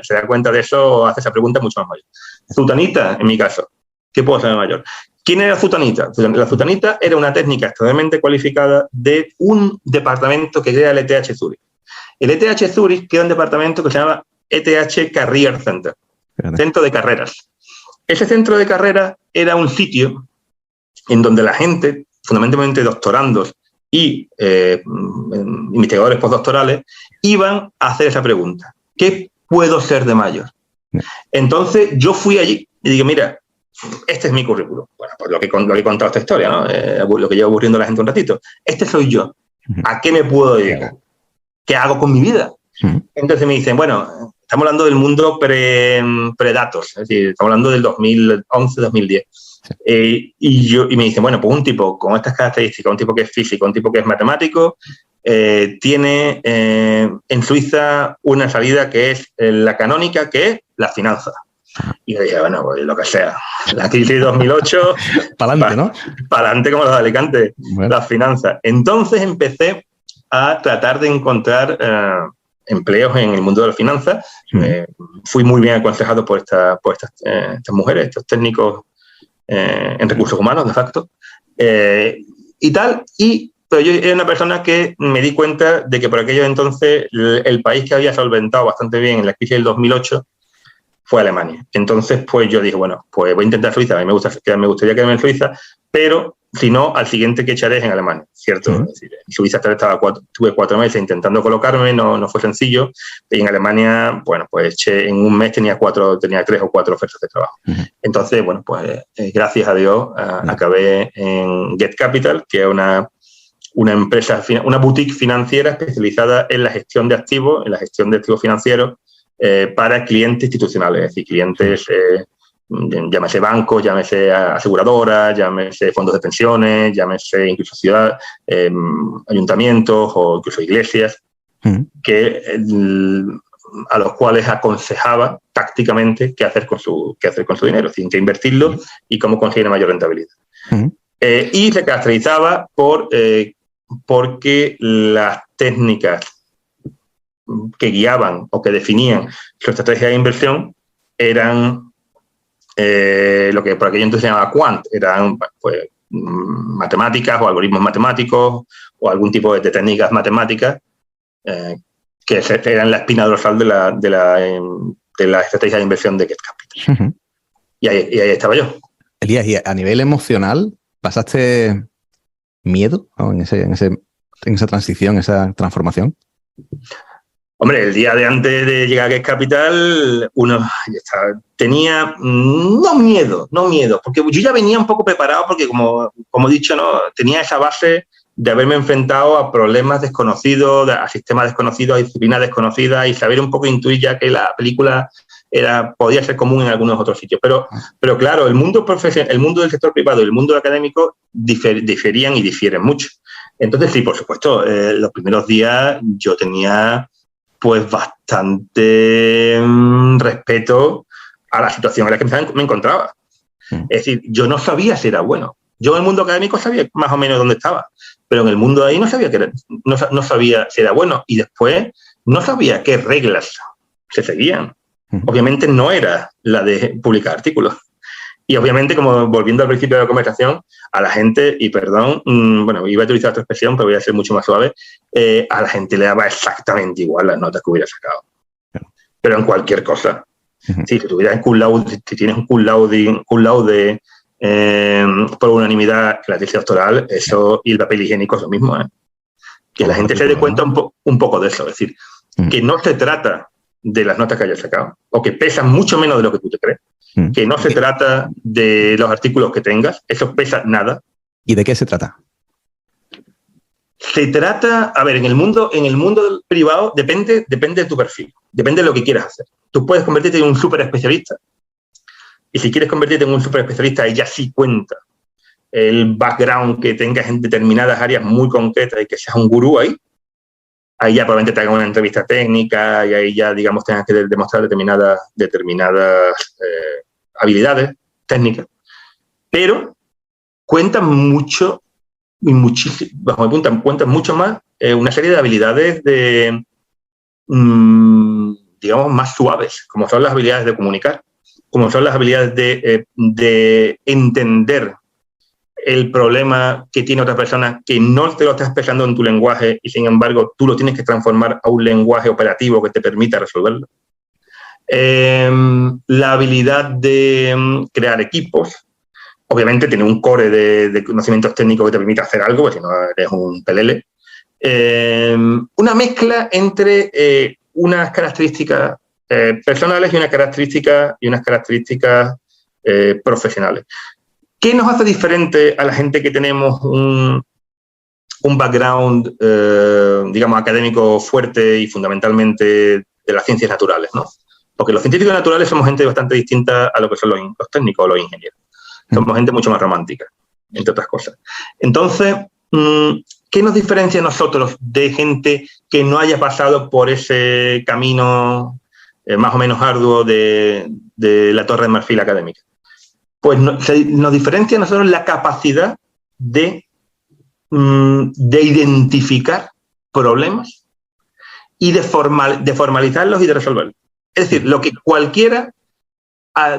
se da cuenta de eso o hace esa pregunta mucho más mayor. Zutanita, en mi caso. ¿Qué puedo hacer de mayor? ¿Quién era Zutanita? La Zutanita era una técnica extremadamente cualificada de un departamento que era el ETH Zurich. El ETH Zurich era un departamento que se llama ETH Career Center, centro de carreras. Ese centro de carreras era un sitio en donde la gente, fundamentalmente doctorandos y investigadores postdoctorales, iban a hacer esa pregunta. ¿Qué puedo ser de mayor? Entonces, yo fui allí y dije, mira, este es mi currículum. Bueno, pues lo que he contado esta historia, ¿no? Lo que llevo aburriendo a la gente un ratito. Este soy yo. ¿A qué me puedo dedicar? ¿Qué hago con mi vida? Entonces me dicen, bueno, estamos hablando del mundo pre-datos, es decir, estamos hablando del 2011-2010. Y me dicen, bueno, pues un tipo con estas características, un tipo que es físico, un tipo que es matemático, tiene en Suiza una salida que es la canónica, que es la finanza. Y yo dije, bueno, pues lo que sea. La crisis de 2008... para adelante, ¿no? Para adelante como los de Alicante, bueno. Las finanzas. Entonces empecé a tratar de encontrar empleos en el mundo de las finanzas. Fui muy bien aconsejado por estas mujeres, estos técnicos en recursos humanos, de facto, y tal. Pero yo era una persona que me di cuenta de que por aquello entonces el país que había solventado bastante bien en la crisis del 2008 fue Alemania. Entonces, pues yo dije, bueno, pues voy a intentar Suiza. A mí me gustaría quedarme en Suiza, pero si no, al siguiente que echaré es en Alemania, ¿cierto? Es decir, en Suiza tuve 4 meses intentando colocarme, no fue sencillo. Y en Alemania, bueno, pues en un mes tenía 3 o 4 ofertas de trabajo. Entonces, bueno, pues gracias a Dios acabé en Get Capital, que es una empresa, una boutique financiera especializada en la gestión de activos, financieros, para clientes institucionales, es decir, clientes, llámese bancos, llámese aseguradoras, llámese fondos de pensiones, llámese incluso ayuntamientos o incluso iglesias, a los cuales aconsejaba tácticamente qué hacer con su dinero, es decir, en qué invertirlo y cómo conseguir mayor rentabilidad. Y se caracterizaba porque las técnicas que guiaban o que definían su estrategia de inversión eran lo que por aquello entonces se llamaba quant, eran pues, matemáticas o algoritmos matemáticos o algún tipo de técnicas matemáticas que eran la espina dorsal de la estrategia de inversión de Get Capital. Y ahí estaba yo. Elías, y a nivel emocional, ¿pasaste miedo, ¿no? en esa transición, esa transformación? Hombre, el día de antes de llegar a Get Capital, uno tenía no miedo, porque yo ya venía un poco preparado porque, como he dicho, ¿no? Tenía esa base de haberme enfrentado a problemas desconocidos, a sistemas desconocidos, a disciplinas desconocidas y saber un poco intuir ya que la película podía ser común en algunos otros sitios. Pero claro, el mundo del sector privado y el mundo académico diferían y difieren mucho. Entonces, sí, por supuesto, los primeros días yo tenía pues bastante respeto a la situación en la que me encontraba. Es decir, yo no sabía si era bueno. Yo en el mundo académico sabía más o menos dónde estaba, pero en el mundo de ahí no sabía si era bueno. Y después no sabía qué reglas se seguían. Obviamente no era la de publicar artículos. Y obviamente, como volviendo al principio de la conversación, a la gente, y perdón, bueno, iba a utilizar otra expresión, pero voy a ser mucho más suave, a la gente le daba exactamente igual las notas que hubiera sacado. Pero en cualquier cosa. Si tuvieras cum laude, si tienes un cum laude por unanimidad en la tesis doctoral, eso y el papel higiénico es lo mismo. Que la gente se dé cuenta un poco de eso. Es decir, que no se trata de las notas que hayas sacado, o que pesan mucho menos de lo que tú te crees. Que no se trata de los artículos que tengas, eso pesa nada. ¿Y de qué se trata? Se trata, a ver, en el mundo privado depende de tu perfil, depende de lo que quieras hacer. Tú puedes convertirte en un súper especialista, y si quieres convertirte en un súper especialista, ahí ya sí cuenta el background que tengas en determinadas áreas muy concretas y que seas un gurú ahí ya probablemente te hagan una entrevista técnica y ahí ya, digamos, tengas que demostrar determinadas habilidades técnicas. Pero cuenta mucho bajo mi punto de vista, mucho más una serie de habilidades digamos, más suaves, como son las habilidades de comunicar, como son las habilidades de entender el problema que tiene otra persona que no te lo está expresando en tu lenguaje y, sin embargo, tú lo tienes que transformar a un lenguaje operativo que te permita resolverlo. La habilidad de crear equipos. Obviamente tiene un core de conocimientos técnicos que te permite hacer algo, porque si no eres un pelele. Una mezcla entre unas características personales y unas características profesionales. ¿Qué nos hace diferente a la gente que tenemos un background, digamos, académico fuerte y fundamentalmente de las ciencias naturales, ¿no? Porque los científicos naturales somos gente bastante distinta a lo que son los técnicos o los ingenieros. Somos gente mucho más romántica, entre otras cosas. Entonces, ¿qué nos diferencia a nosotros de gente que no haya pasado por ese camino más o menos arduo de la Torre de Marfil académica? Pues nos diferencia a nosotros la capacidad de identificar problemas y de formalizarlos y de resolverlos. Es decir, lo que cualquiera,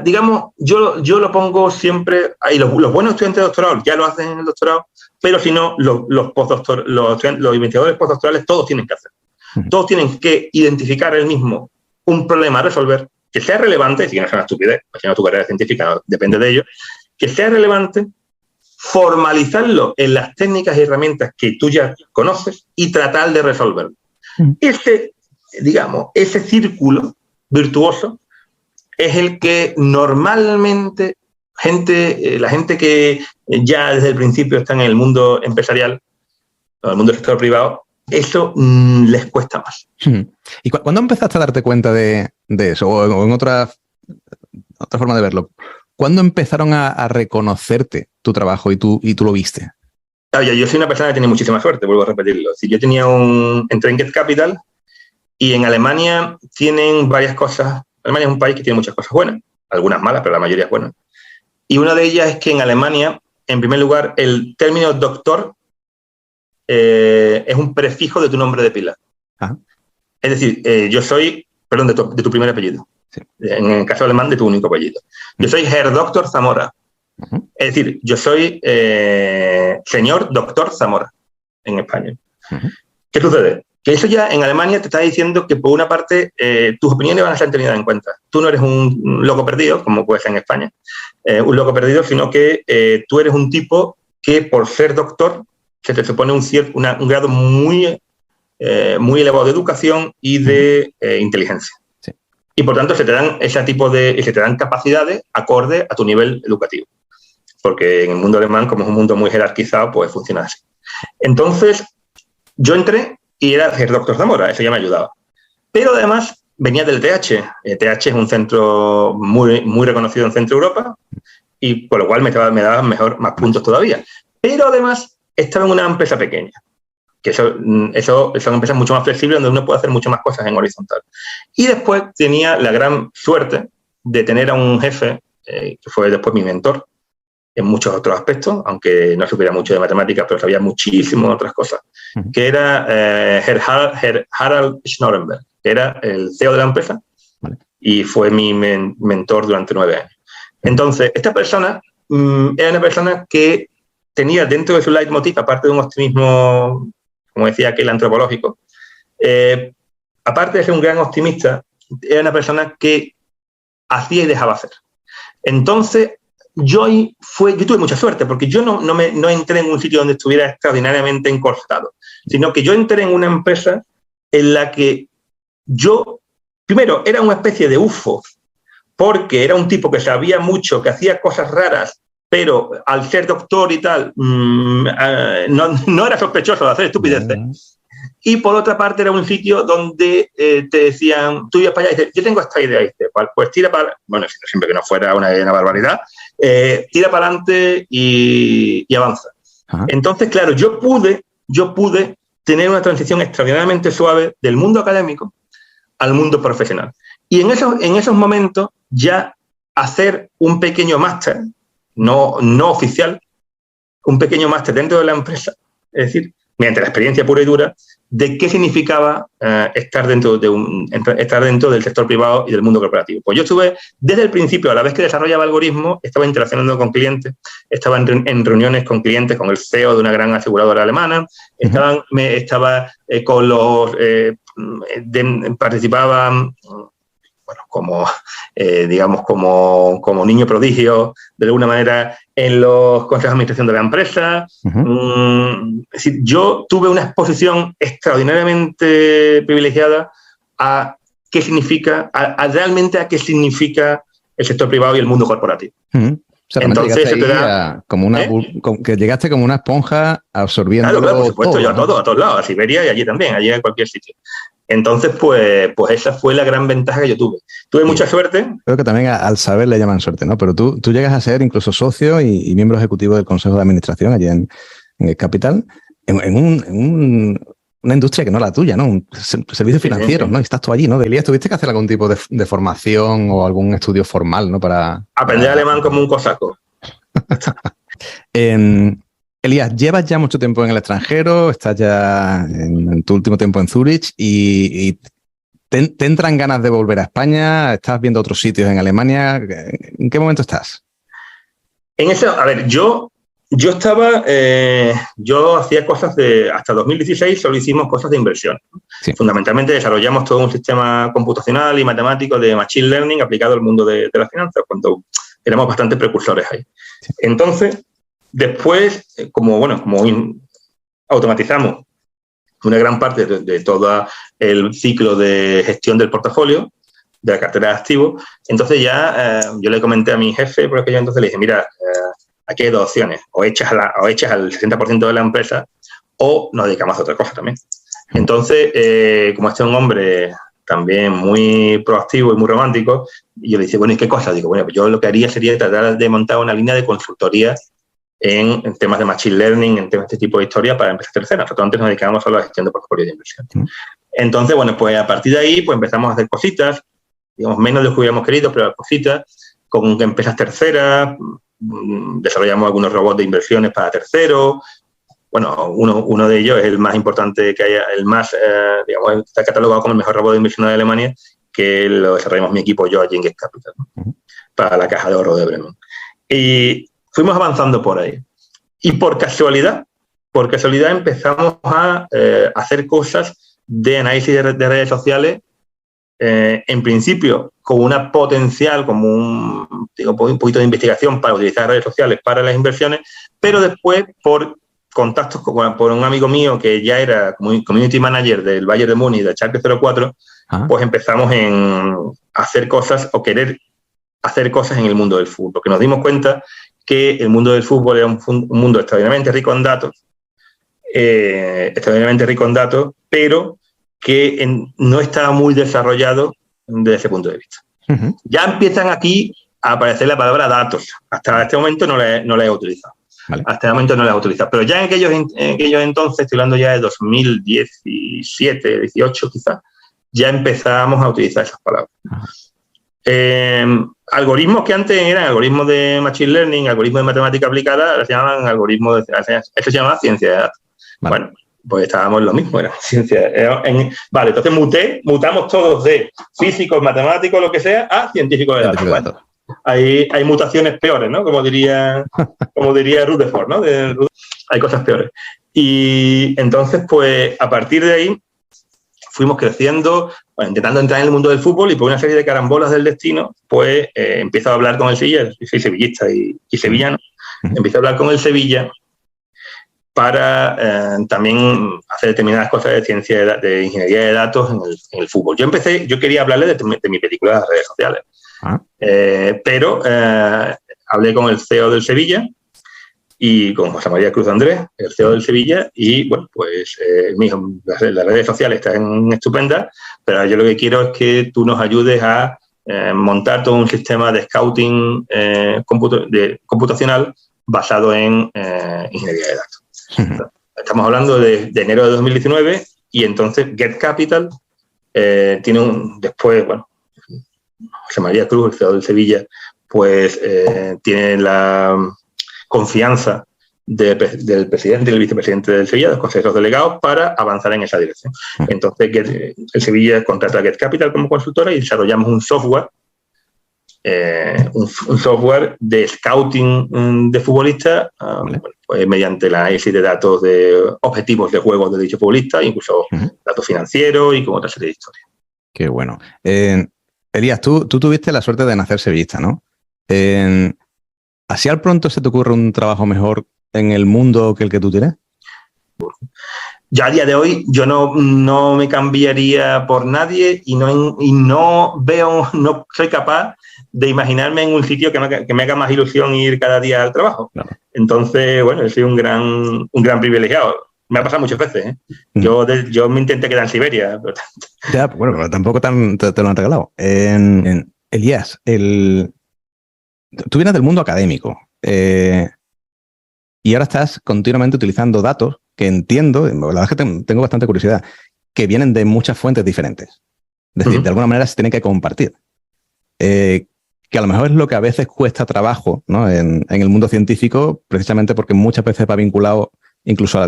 digamos, yo lo pongo siempre, y los buenos estudiantes de doctorado ya lo hacen en el doctorado, pero si no, los investigadores postdoctorales todos tienen que hacer. Todos tienen que identificar un problema a resolver, que sea relevante, si no es una estupidez, si no tu carrera científica no depende de ello, que sea relevante, formalizarlo en las técnicas y herramientas que tú ya conoces y tratar de resolverlo. Ese círculo virtuoso es el que normalmente la gente que ya desde el principio está en el mundo empresarial, o el mundo del sector privado, eso les cuesta más. ¿Y cuándo empezaste a darte cuenta de eso? O en otra forma de verlo, ¿cuándo empezaron a reconocerte tu trabajo y tú lo viste? Yo soy una persona que tiene muchísima suerte, vuelvo a repetirlo. Si yo entré en Get Capital y en Alemania tienen varias cosas. Alemania es un país que tiene muchas cosas buenas, algunas malas, pero la mayoría es buena. Y una de ellas es que en Alemania, en primer lugar, el término doctor es un prefijo de tu nombre de pila. Ajá. Es decir, yo soy, perdón, de tu primer apellido. Sí. En el caso alemán, de tu único apellido. Yo soy Herr Dr. Zamora. Uh-huh. Es decir, yo soy señor doctor Zamora en España. Uh-huh. ¿Qué sucede? Que eso ya en Alemania te está diciendo que, por una parte, tus opiniones van a ser tenidas en cuenta. Tú no eres un loco perdido, como puede ser en España, un loco perdido, sino que tú eres un tipo que, por ser doctor, se te supone un grado muy elevado de educación y de inteligencia. Sí. Y, por tanto, se te dan capacidades acorde a tu nivel educativo. Porque en el mundo alemán, como es un mundo muy jerarquizado, pues funciona así. Entonces, yo entré y era el doctor Zamora, eso ya me ayudaba. Pero además venía del TH. El TH es un centro muy, muy reconocido en Centro Europa y por lo cual me daban más puntos todavía. Pero además estaba en una empresa pequeña, que son empresas mucho más flexibles donde uno puede hacer muchas más cosas en horizontal. Y después tenía la gran suerte de tener a un jefe, que fue después mi mentor, en muchos otros aspectos, aunque no supiera mucho de matemáticas, pero sabía muchísimo de otras cosas, que era Herr Harald Schnorrenberg, que era el CEO de la empresa, y fue mi mentor durante 9 años. Entonces, esta persona era una persona que tenía dentro de su leitmotiv, aparte de un optimismo, como decía aquel, antropológico, aparte de ser un gran optimista, era una persona que hacía y dejaba hacer. Entonces, yo tuve mucha suerte, porque yo no entré en un sitio donde estuviera extraordinariamente encorsetado, sino que yo entré en una empresa en la que yo, primero, era una especie de UFO, porque era un tipo que sabía mucho, que hacía cosas raras, pero al ser doctor y tal, no era sospechoso de hacer estupideces. Y por otra parte era un sitio donde te decían, tú ibas para allá y dices, yo tengo esta idea, pues tira para, bueno, siempre que no fuera una barbaridad, tira para adelante y avanza. Ajá. Entonces, claro, yo pude tener una transición extraordinariamente suave del mundo académico al mundo profesional. Y en esos momentos ya hacer un pequeño máster, no oficial, un pequeño máster dentro de la empresa, es decir, mediante la experiencia pura y dura, de qué significaba estar dentro del sector privado y del mundo corporativo. Pues yo estuve desde el principio, a la vez que desarrollaba algoritmos, estaba interaccionando con clientes, estaba en reuniones con clientes, con el CEO de una gran aseguradora alemana, con los... participaban... Bueno, como niño prodigio, de alguna manera, en los consejos de administración de la empresa. Es decir, yo tuve una exposición extraordinariamente privilegiada a qué significa, realmente a qué significa el sector privado y el mundo corporativo. O sea, entonces eso te da que llegaste como una esponja absorbiendo. Claro, por supuesto, yo a todos lados, a Siberia y allí también, allí en cualquier sitio. Entonces, pues esa fue la gran ventaja que yo tuve. Tuve mucha suerte. Creo que también al saber le llaman suerte, ¿no? Pero tú llegas a ser incluso socio y miembro ejecutivo del Consejo de Administración allí en el Capital, en una industria que no es la tuya, ¿no? Servicios financieros, ¿no? Y estás tú allí, ¿no? Elías, ¿tuviste que hacer algún tipo de formación o algún estudio formal, ¿no? Aprender alemán como un cosaco. Elías, llevas ya mucho tiempo en el extranjero, estás ya en tu último tiempo en Zurich y te entran ganas de volver a España, estás viendo otros sitios en Alemania. ¿En qué momento estás? A ver, yo hacía cosas hasta 2016 solo hicimos cosas de inversión. Sí. Fundamentalmente desarrollamos todo un sistema computacional y matemático de machine learning aplicado al mundo de las finanzas, cuando éramos bastante precursores ahí. Sí. Entonces, después, como automatizamos una gran parte de todo el ciclo de gestión del portafolio, de la cartera de activos, entonces ya yo le comenté a mi jefe, porque yo entonces le dije, mira, aquí hay dos opciones, o echas al 60% de la empresa o nos dedicamos a otra cosa también. Entonces, como este es un hombre también muy proactivo y muy romántico, yo le dije, bueno, ¿y qué cosa? Digo, bueno, pues yo lo que haría sería tratar de montar una línea de consultoría en temas de machine learning, en temas de este tipo de historia para empresas terceras. Nosotros antes nos dedicábamos solo a la gestión de portafolio de inversión. Entonces, bueno, pues a partir de ahí pues empezamos a hacer cositas, digamos, menos de lo que hubiéramos querido, pero cositas con empresas terceras, desarrollamos algunos robots de inversiones para terceros. Bueno, uno de ellos es el más importante que haya, el más, digamos, está catalogado como el mejor robot de inversión de Alemania, que lo desarrollamos mi equipo yo allí en Get Capital, ¿no? Para la caja de ahorro de Bremen. Y fuimos avanzando por ahí. Y por casualidad empezamos a hacer cosas de análisis de redes sociales, en principio con una potencial, como un poquito de investigación para utilizar redes sociales para las inversiones, pero después por contactos por un amigo mío que ya era community manager del Bayern de Múnich, del Schalke 04, pues empezamos a hacer cosas o querer hacer cosas en el mundo del fútbol, porque nos dimos cuenta que el mundo del fútbol era un mundo extraordinariamente rico en datos, pero que no estaba muy desarrollado desde ese punto de vista. Ya empiezan aquí a aparecer la palabra datos. Hasta este momento no la he utilizado. Vale. Hasta el momento no la he utilizado. Pero ya en aquellos entonces, estoy hablando ya de 2017, 18 quizás, ya empezábamos a utilizar esas palabras. Algoritmos que antes eran algoritmos de machine learning, algoritmos de matemática aplicada, se llamaban algoritmos eso se llama ciencia de datos. Vale. Bueno, pues estábamos en lo mismo, era ciencia. Vale, entonces mutamos todos de físicos, matemáticos, lo que sea, a científicos de datos. Bueno, hay mutaciones peores, ¿no? Como diría Rutherford, ¿no? Hay cosas peores. Y entonces, pues, a partir de ahí, fuimos creciendo, intentando entrar en el mundo del fútbol y por una serie de carambolas del destino, pues empiezo a hablar con el Sevilla, soy sevillista y sevillano, empiezo a hablar con el Sevilla para también hacer determinadas cosas de ciencia, de ingeniería de datos en el fútbol. Yo quería hablarle de mi película de las redes sociales, pero hablé con el CEO del Sevilla y con José María Cruz Andrés, el CEO del Sevilla, y bueno, pues me dijo, las redes sociales están estupendas, pero yo lo que quiero es que tú nos ayudes a montar todo un sistema de scouting computacional basado en ingeniería de datos. Estamos hablando de enero de 2019 y entonces Get Capital después, bueno, José María Cruz, el CEO del Sevilla, pues tiene la confianza del presidente y del vicepresidente del Sevilla, de los consejos delegados, para avanzar en esa dirección. Entonces, el Sevilla contrata a Get Capital como consultora y desarrollamos un software, un software de scouting de futbolistas, pues mediante el análisis de datos de objetivos de juegos de dicho futbolista, incluso datos financieros y con otra serie de historias. Qué bueno. Elías, tú tuviste la suerte de nacer sevillista, ¿no? ¿Así al pronto se te ocurre un trabajo mejor en el mundo que el que tú tienes? Ya a día de hoy yo no me cambiaría por nadie y no soy capaz de imaginarme en un sitio que me haga más ilusión ir cada día al trabajo. Claro. Entonces, bueno, soy un gran privilegiado. Me ha pasado muchas veces, ¿eh? Yo me intenté quedar en Siberia. Pero... Ya, bueno, pero tampoco te lo han regalado. Elías, tú vienes del mundo académico y ahora estás continuamente utilizando datos que entiendo, la verdad es que tengo bastante curiosidad, que vienen de muchas fuentes diferentes. Es decir, de alguna manera se tienen que compartir. Que a lo mejor es lo que a veces cuesta trabajo, ¿no? en el mundo científico, precisamente porque muchas veces va vinculado incluso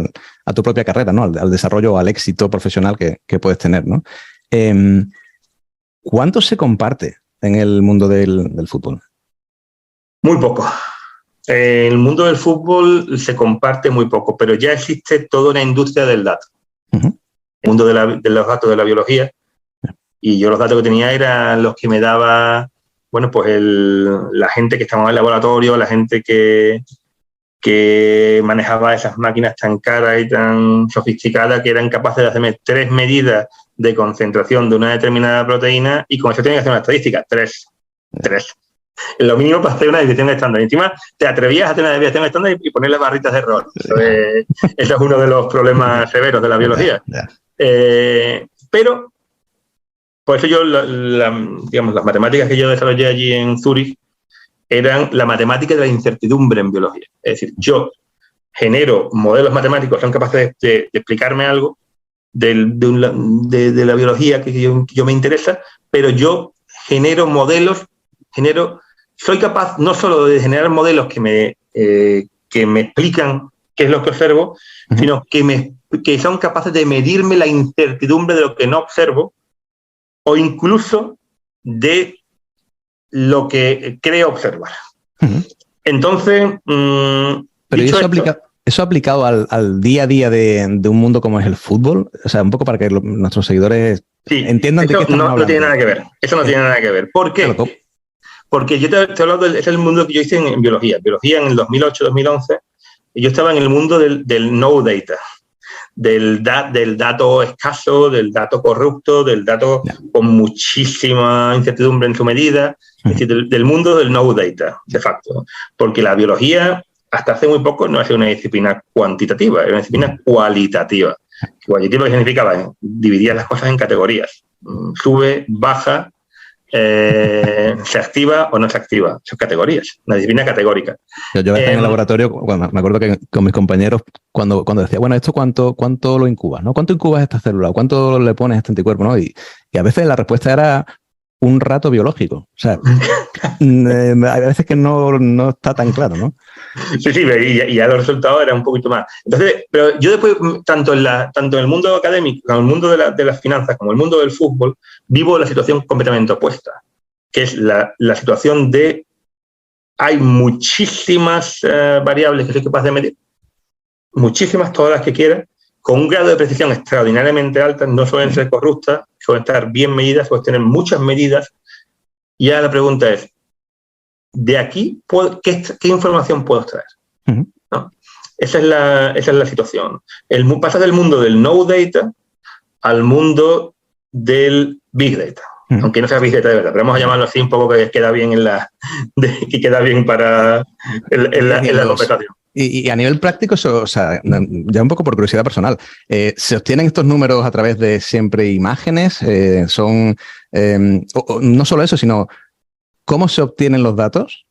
a tu propia carrera, ¿no? Al desarrollo o al éxito profesional que puedes tener, ¿no? ¿Cuánto se comparte en el mundo del fútbol? Muy poco. En el mundo del fútbol se comparte muy poco, pero ya existe toda una industria del dato. El mundo de los datos de la biología. Y yo los datos que tenía eran los que me daba, bueno, pues la gente que estaba en el laboratorio, la gente que manejaba esas máquinas tan caras y tan sofisticadas que eran capaces de hacerme 3 medidas de concentración de una determinada proteína y con eso tenía que hacer una estadística. 3. Lo mínimo para hacer una desviación estándar. Y encima te atrevías a hacer una desviación estándar y poner las barritas de error. Eso es uno de los problemas severos de la biología. Pero, por eso yo, digamos, las matemáticas que yo desarrollé allí en Zúrich eran la matemática de la incertidumbre en biología. Es decir, yo genero modelos matemáticos que son capaces de explicarme algo de la biología que yo me interesa, pero yo genero modelos, soy capaz no solo de generar modelos que me explican qué es lo que observo, sino que son capaces de medirme la incertidumbre de lo que no observo o incluso de lo que creo observar. Entonces, pero ¿eso aplicado al día a día de un mundo como es el fútbol? O sea, un poco para que nuestros seguidores entiendan de qué estamos hablando. No tiene nada que ver. Eso no tiene nada que ver. ¿Por qué? Claro. Porque yo te he hablado es el mundo que yo hice en biología. Biología en el 2008-2011, yo estaba en el mundo del no data, del dato escaso, del dato corrupto, del dato con muchísima incertidumbre en su medida, es decir, del mundo del no data, de facto. Porque la biología, hasta hace muy poco, no es una disciplina cuantitativa, era una disciplina cualitativa. Cualitativa significaba dividir las cosas en categorías. Sube, baja, se activa o no se activa. Son categorías, una disciplina categórica. Yo en el laboratorio, me acuerdo que con mis compañeros, cuando decía, bueno, ¿esto cuánto lo incubas? ¿No? ¿Cuánto incubas esta célula? ¿Cuánto le pones a este anticuerpo? ¿No? Y a veces la respuesta era un rato biológico. O sea, a veces que no está tan claro, ¿no? Sí, y ya los resultados eran un poquito más. Entonces, pero yo después, tanto en el mundo académico, como en el mundo de las finanzas, como en el mundo del fútbol, vivo la situación completamente opuesta, que es la situación de hay muchísimas variables que soy capaz de medir, muchísimas, todas las que quiera, con un grado de precisión extraordinariamente alto, no suelen ser corruptas, suelen estar bien medidas, suelen tener muchas medidas. Y ahora la pregunta es, de aquí, ¿qué información puedo extraer? ¿No? Esa es la situación. Pasa del mundo del no data al mundo del big data. Aunque no sea big data de verdad, pero vamos a llamarlo así un poco que queda bien que queda bien para la conversación. Y a nivel práctico, o sea, ya un poco por curiosidad personal, ¿se obtienen estos números a través de siempre imágenes? No solo eso, sino ¿cómo se obtienen los datos?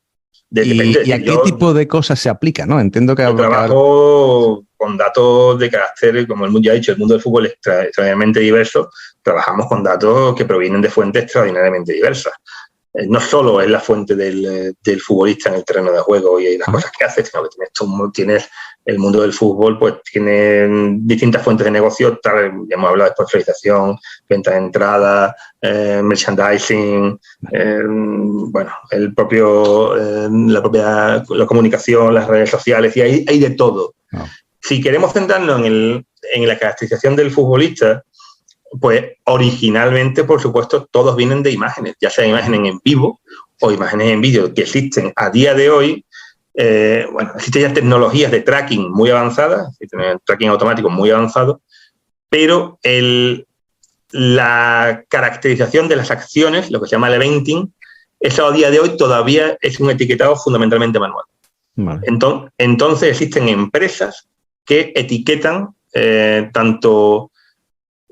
¿Y a qué tipo de cosas se aplica? ¿No? Entiendo que yo trabajo con datos de carácter, como ya he dicho, el mundo del fútbol es extraordinariamente diverso. Trabajamos con datos que provienen de fuentes extraordinariamente diversas. no solo es la fuente del futbolista en el terreno de juego y las cosas que hace, sino que tienes el mundo del fútbol, pues tiene distintas fuentes de negocio, ya hemos hablado de sponsorización, venta de entradas, merchandising, la comunicación, las redes sociales, y hay de todo. No. Si queremos centrarnos en la caracterización del futbolista, pues originalmente, por supuesto, todos vienen de imágenes, ya sea imágenes en vivo o imágenes en vídeo que existen a día de hoy. Existen ya tecnologías de tracking muy avanzadas, tracking automático muy avanzado, pero la caracterización de las acciones, lo que se llama el eventing, eso a día de hoy todavía es un etiquetado fundamentalmente manual. Vale. Entonces existen empresas que etiquetan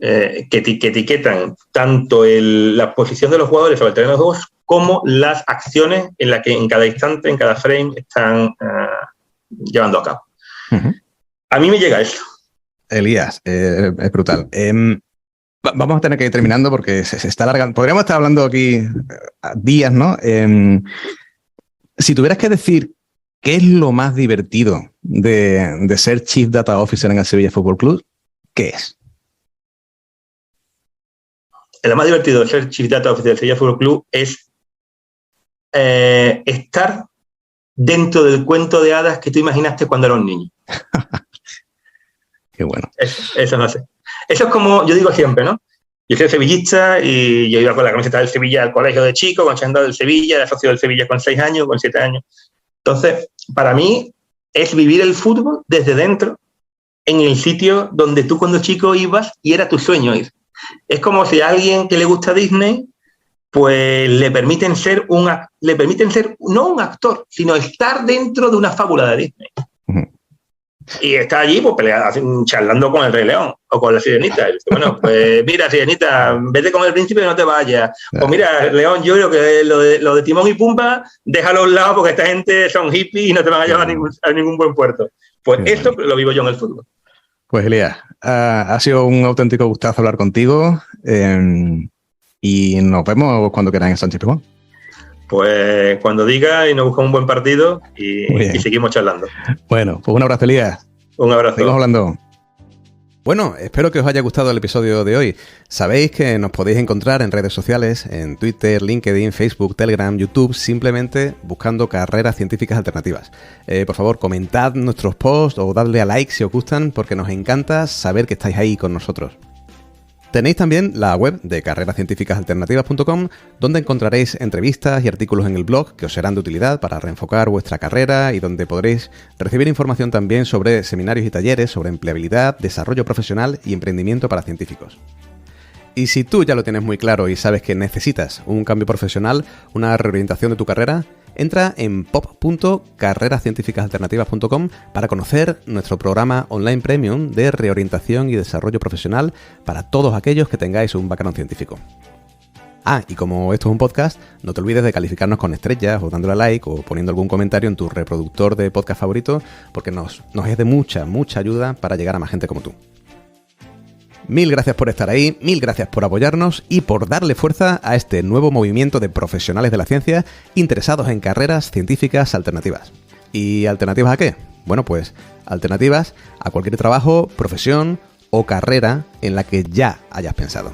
etiquetan tanto la posición de los jugadores sobre el terreno de juegos como las acciones en cada instante, en cada frame, están llevando a cabo. Uh-huh. A mí me llega eso. Elías, es brutal. Vamos a tener que ir terminando porque se está alargando. Podríamos estar hablando aquí días, ¿no? Si tuvieras que decir qué es lo más divertido de ser Chief Data Officer en el Sevilla Fútbol Club, ¿qué es? Lo más divertido de ser Chief Data Officer del Sevilla Fútbol Club es estar dentro del cuento de hadas que tú imaginaste cuando eras un niño. Qué bueno. Eso no sé. Eso es como yo digo siempre, ¿no? Yo soy sevillista y yo iba con la camiseta del Sevilla al colegio de chico, con chándal del Sevilla, era socio del Sevilla con 6 años, con 7 años. Entonces, para mí es vivir el fútbol desde dentro, en el sitio donde tú cuando chico ibas y era tu sueño ir. Es como si a alguien que le gusta Disney, pues le permiten ser no un actor, sino estar dentro de una fábula de Disney. Uh-huh. Y está allí pues charlando con el Rey León o con la Sirenita. Y dice, bueno, pues mira, Sirenita, vete con el príncipe y no te vayas. Claro. O mira, León, yo creo que lo de Timón y Pumba, déjalo a un lado porque esta gente son hippies y no te van a llevar a ningún buen puerto. Pues esto lo vivo yo en el fútbol. Pues Elías, ha sido un auténtico gustazo hablar contigo y nos vemos cuando quieras en Sánchez Pizjuán. Pues cuando diga y nos buscamos un buen partido y seguimos charlando. Bueno, pues un abrazo, Elías. Un abrazo. Seguimos hablando. Bueno, espero que os haya gustado el episodio de hoy. Sabéis que nos podéis encontrar en redes sociales, en Twitter, LinkedIn, Facebook, Telegram, YouTube, simplemente buscando Carreras Científicas Alternativas. Por favor, comentad nuestros posts o dadle a like si os gustan, porque nos encanta saber que estáis ahí con nosotros. Tenéis también la web de carrerascientificasalternativas.com, donde encontraréis entrevistas y artículos en el blog que os serán de utilidad para reenfocar vuestra carrera y donde podréis recibir información también sobre seminarios y talleres sobre empleabilidad, desarrollo profesional y emprendimiento para científicos. Y si tú ya lo tienes muy claro y sabes que necesitas un cambio profesional, una reorientación de tu carrera, entra en pop.carrerascientificasalternativas.com para conocer nuestro programa online premium de reorientación y desarrollo profesional para todos aquellos que tengáis un background científico. Y como esto es un podcast, no te olvides de calificarnos con estrellas o dándole a like o poniendo algún comentario en tu reproductor de podcast favorito, porque nos es de mucha ayuda para llegar a más gente como tú. Mil gracias por estar ahí, mil gracias por apoyarnos y por darle fuerza a este nuevo movimiento de profesionales de la ciencia interesados en carreras científicas alternativas. ¿Y alternativas a qué? Bueno, pues alternativas a cualquier trabajo, profesión o carrera en la que ya hayas pensado.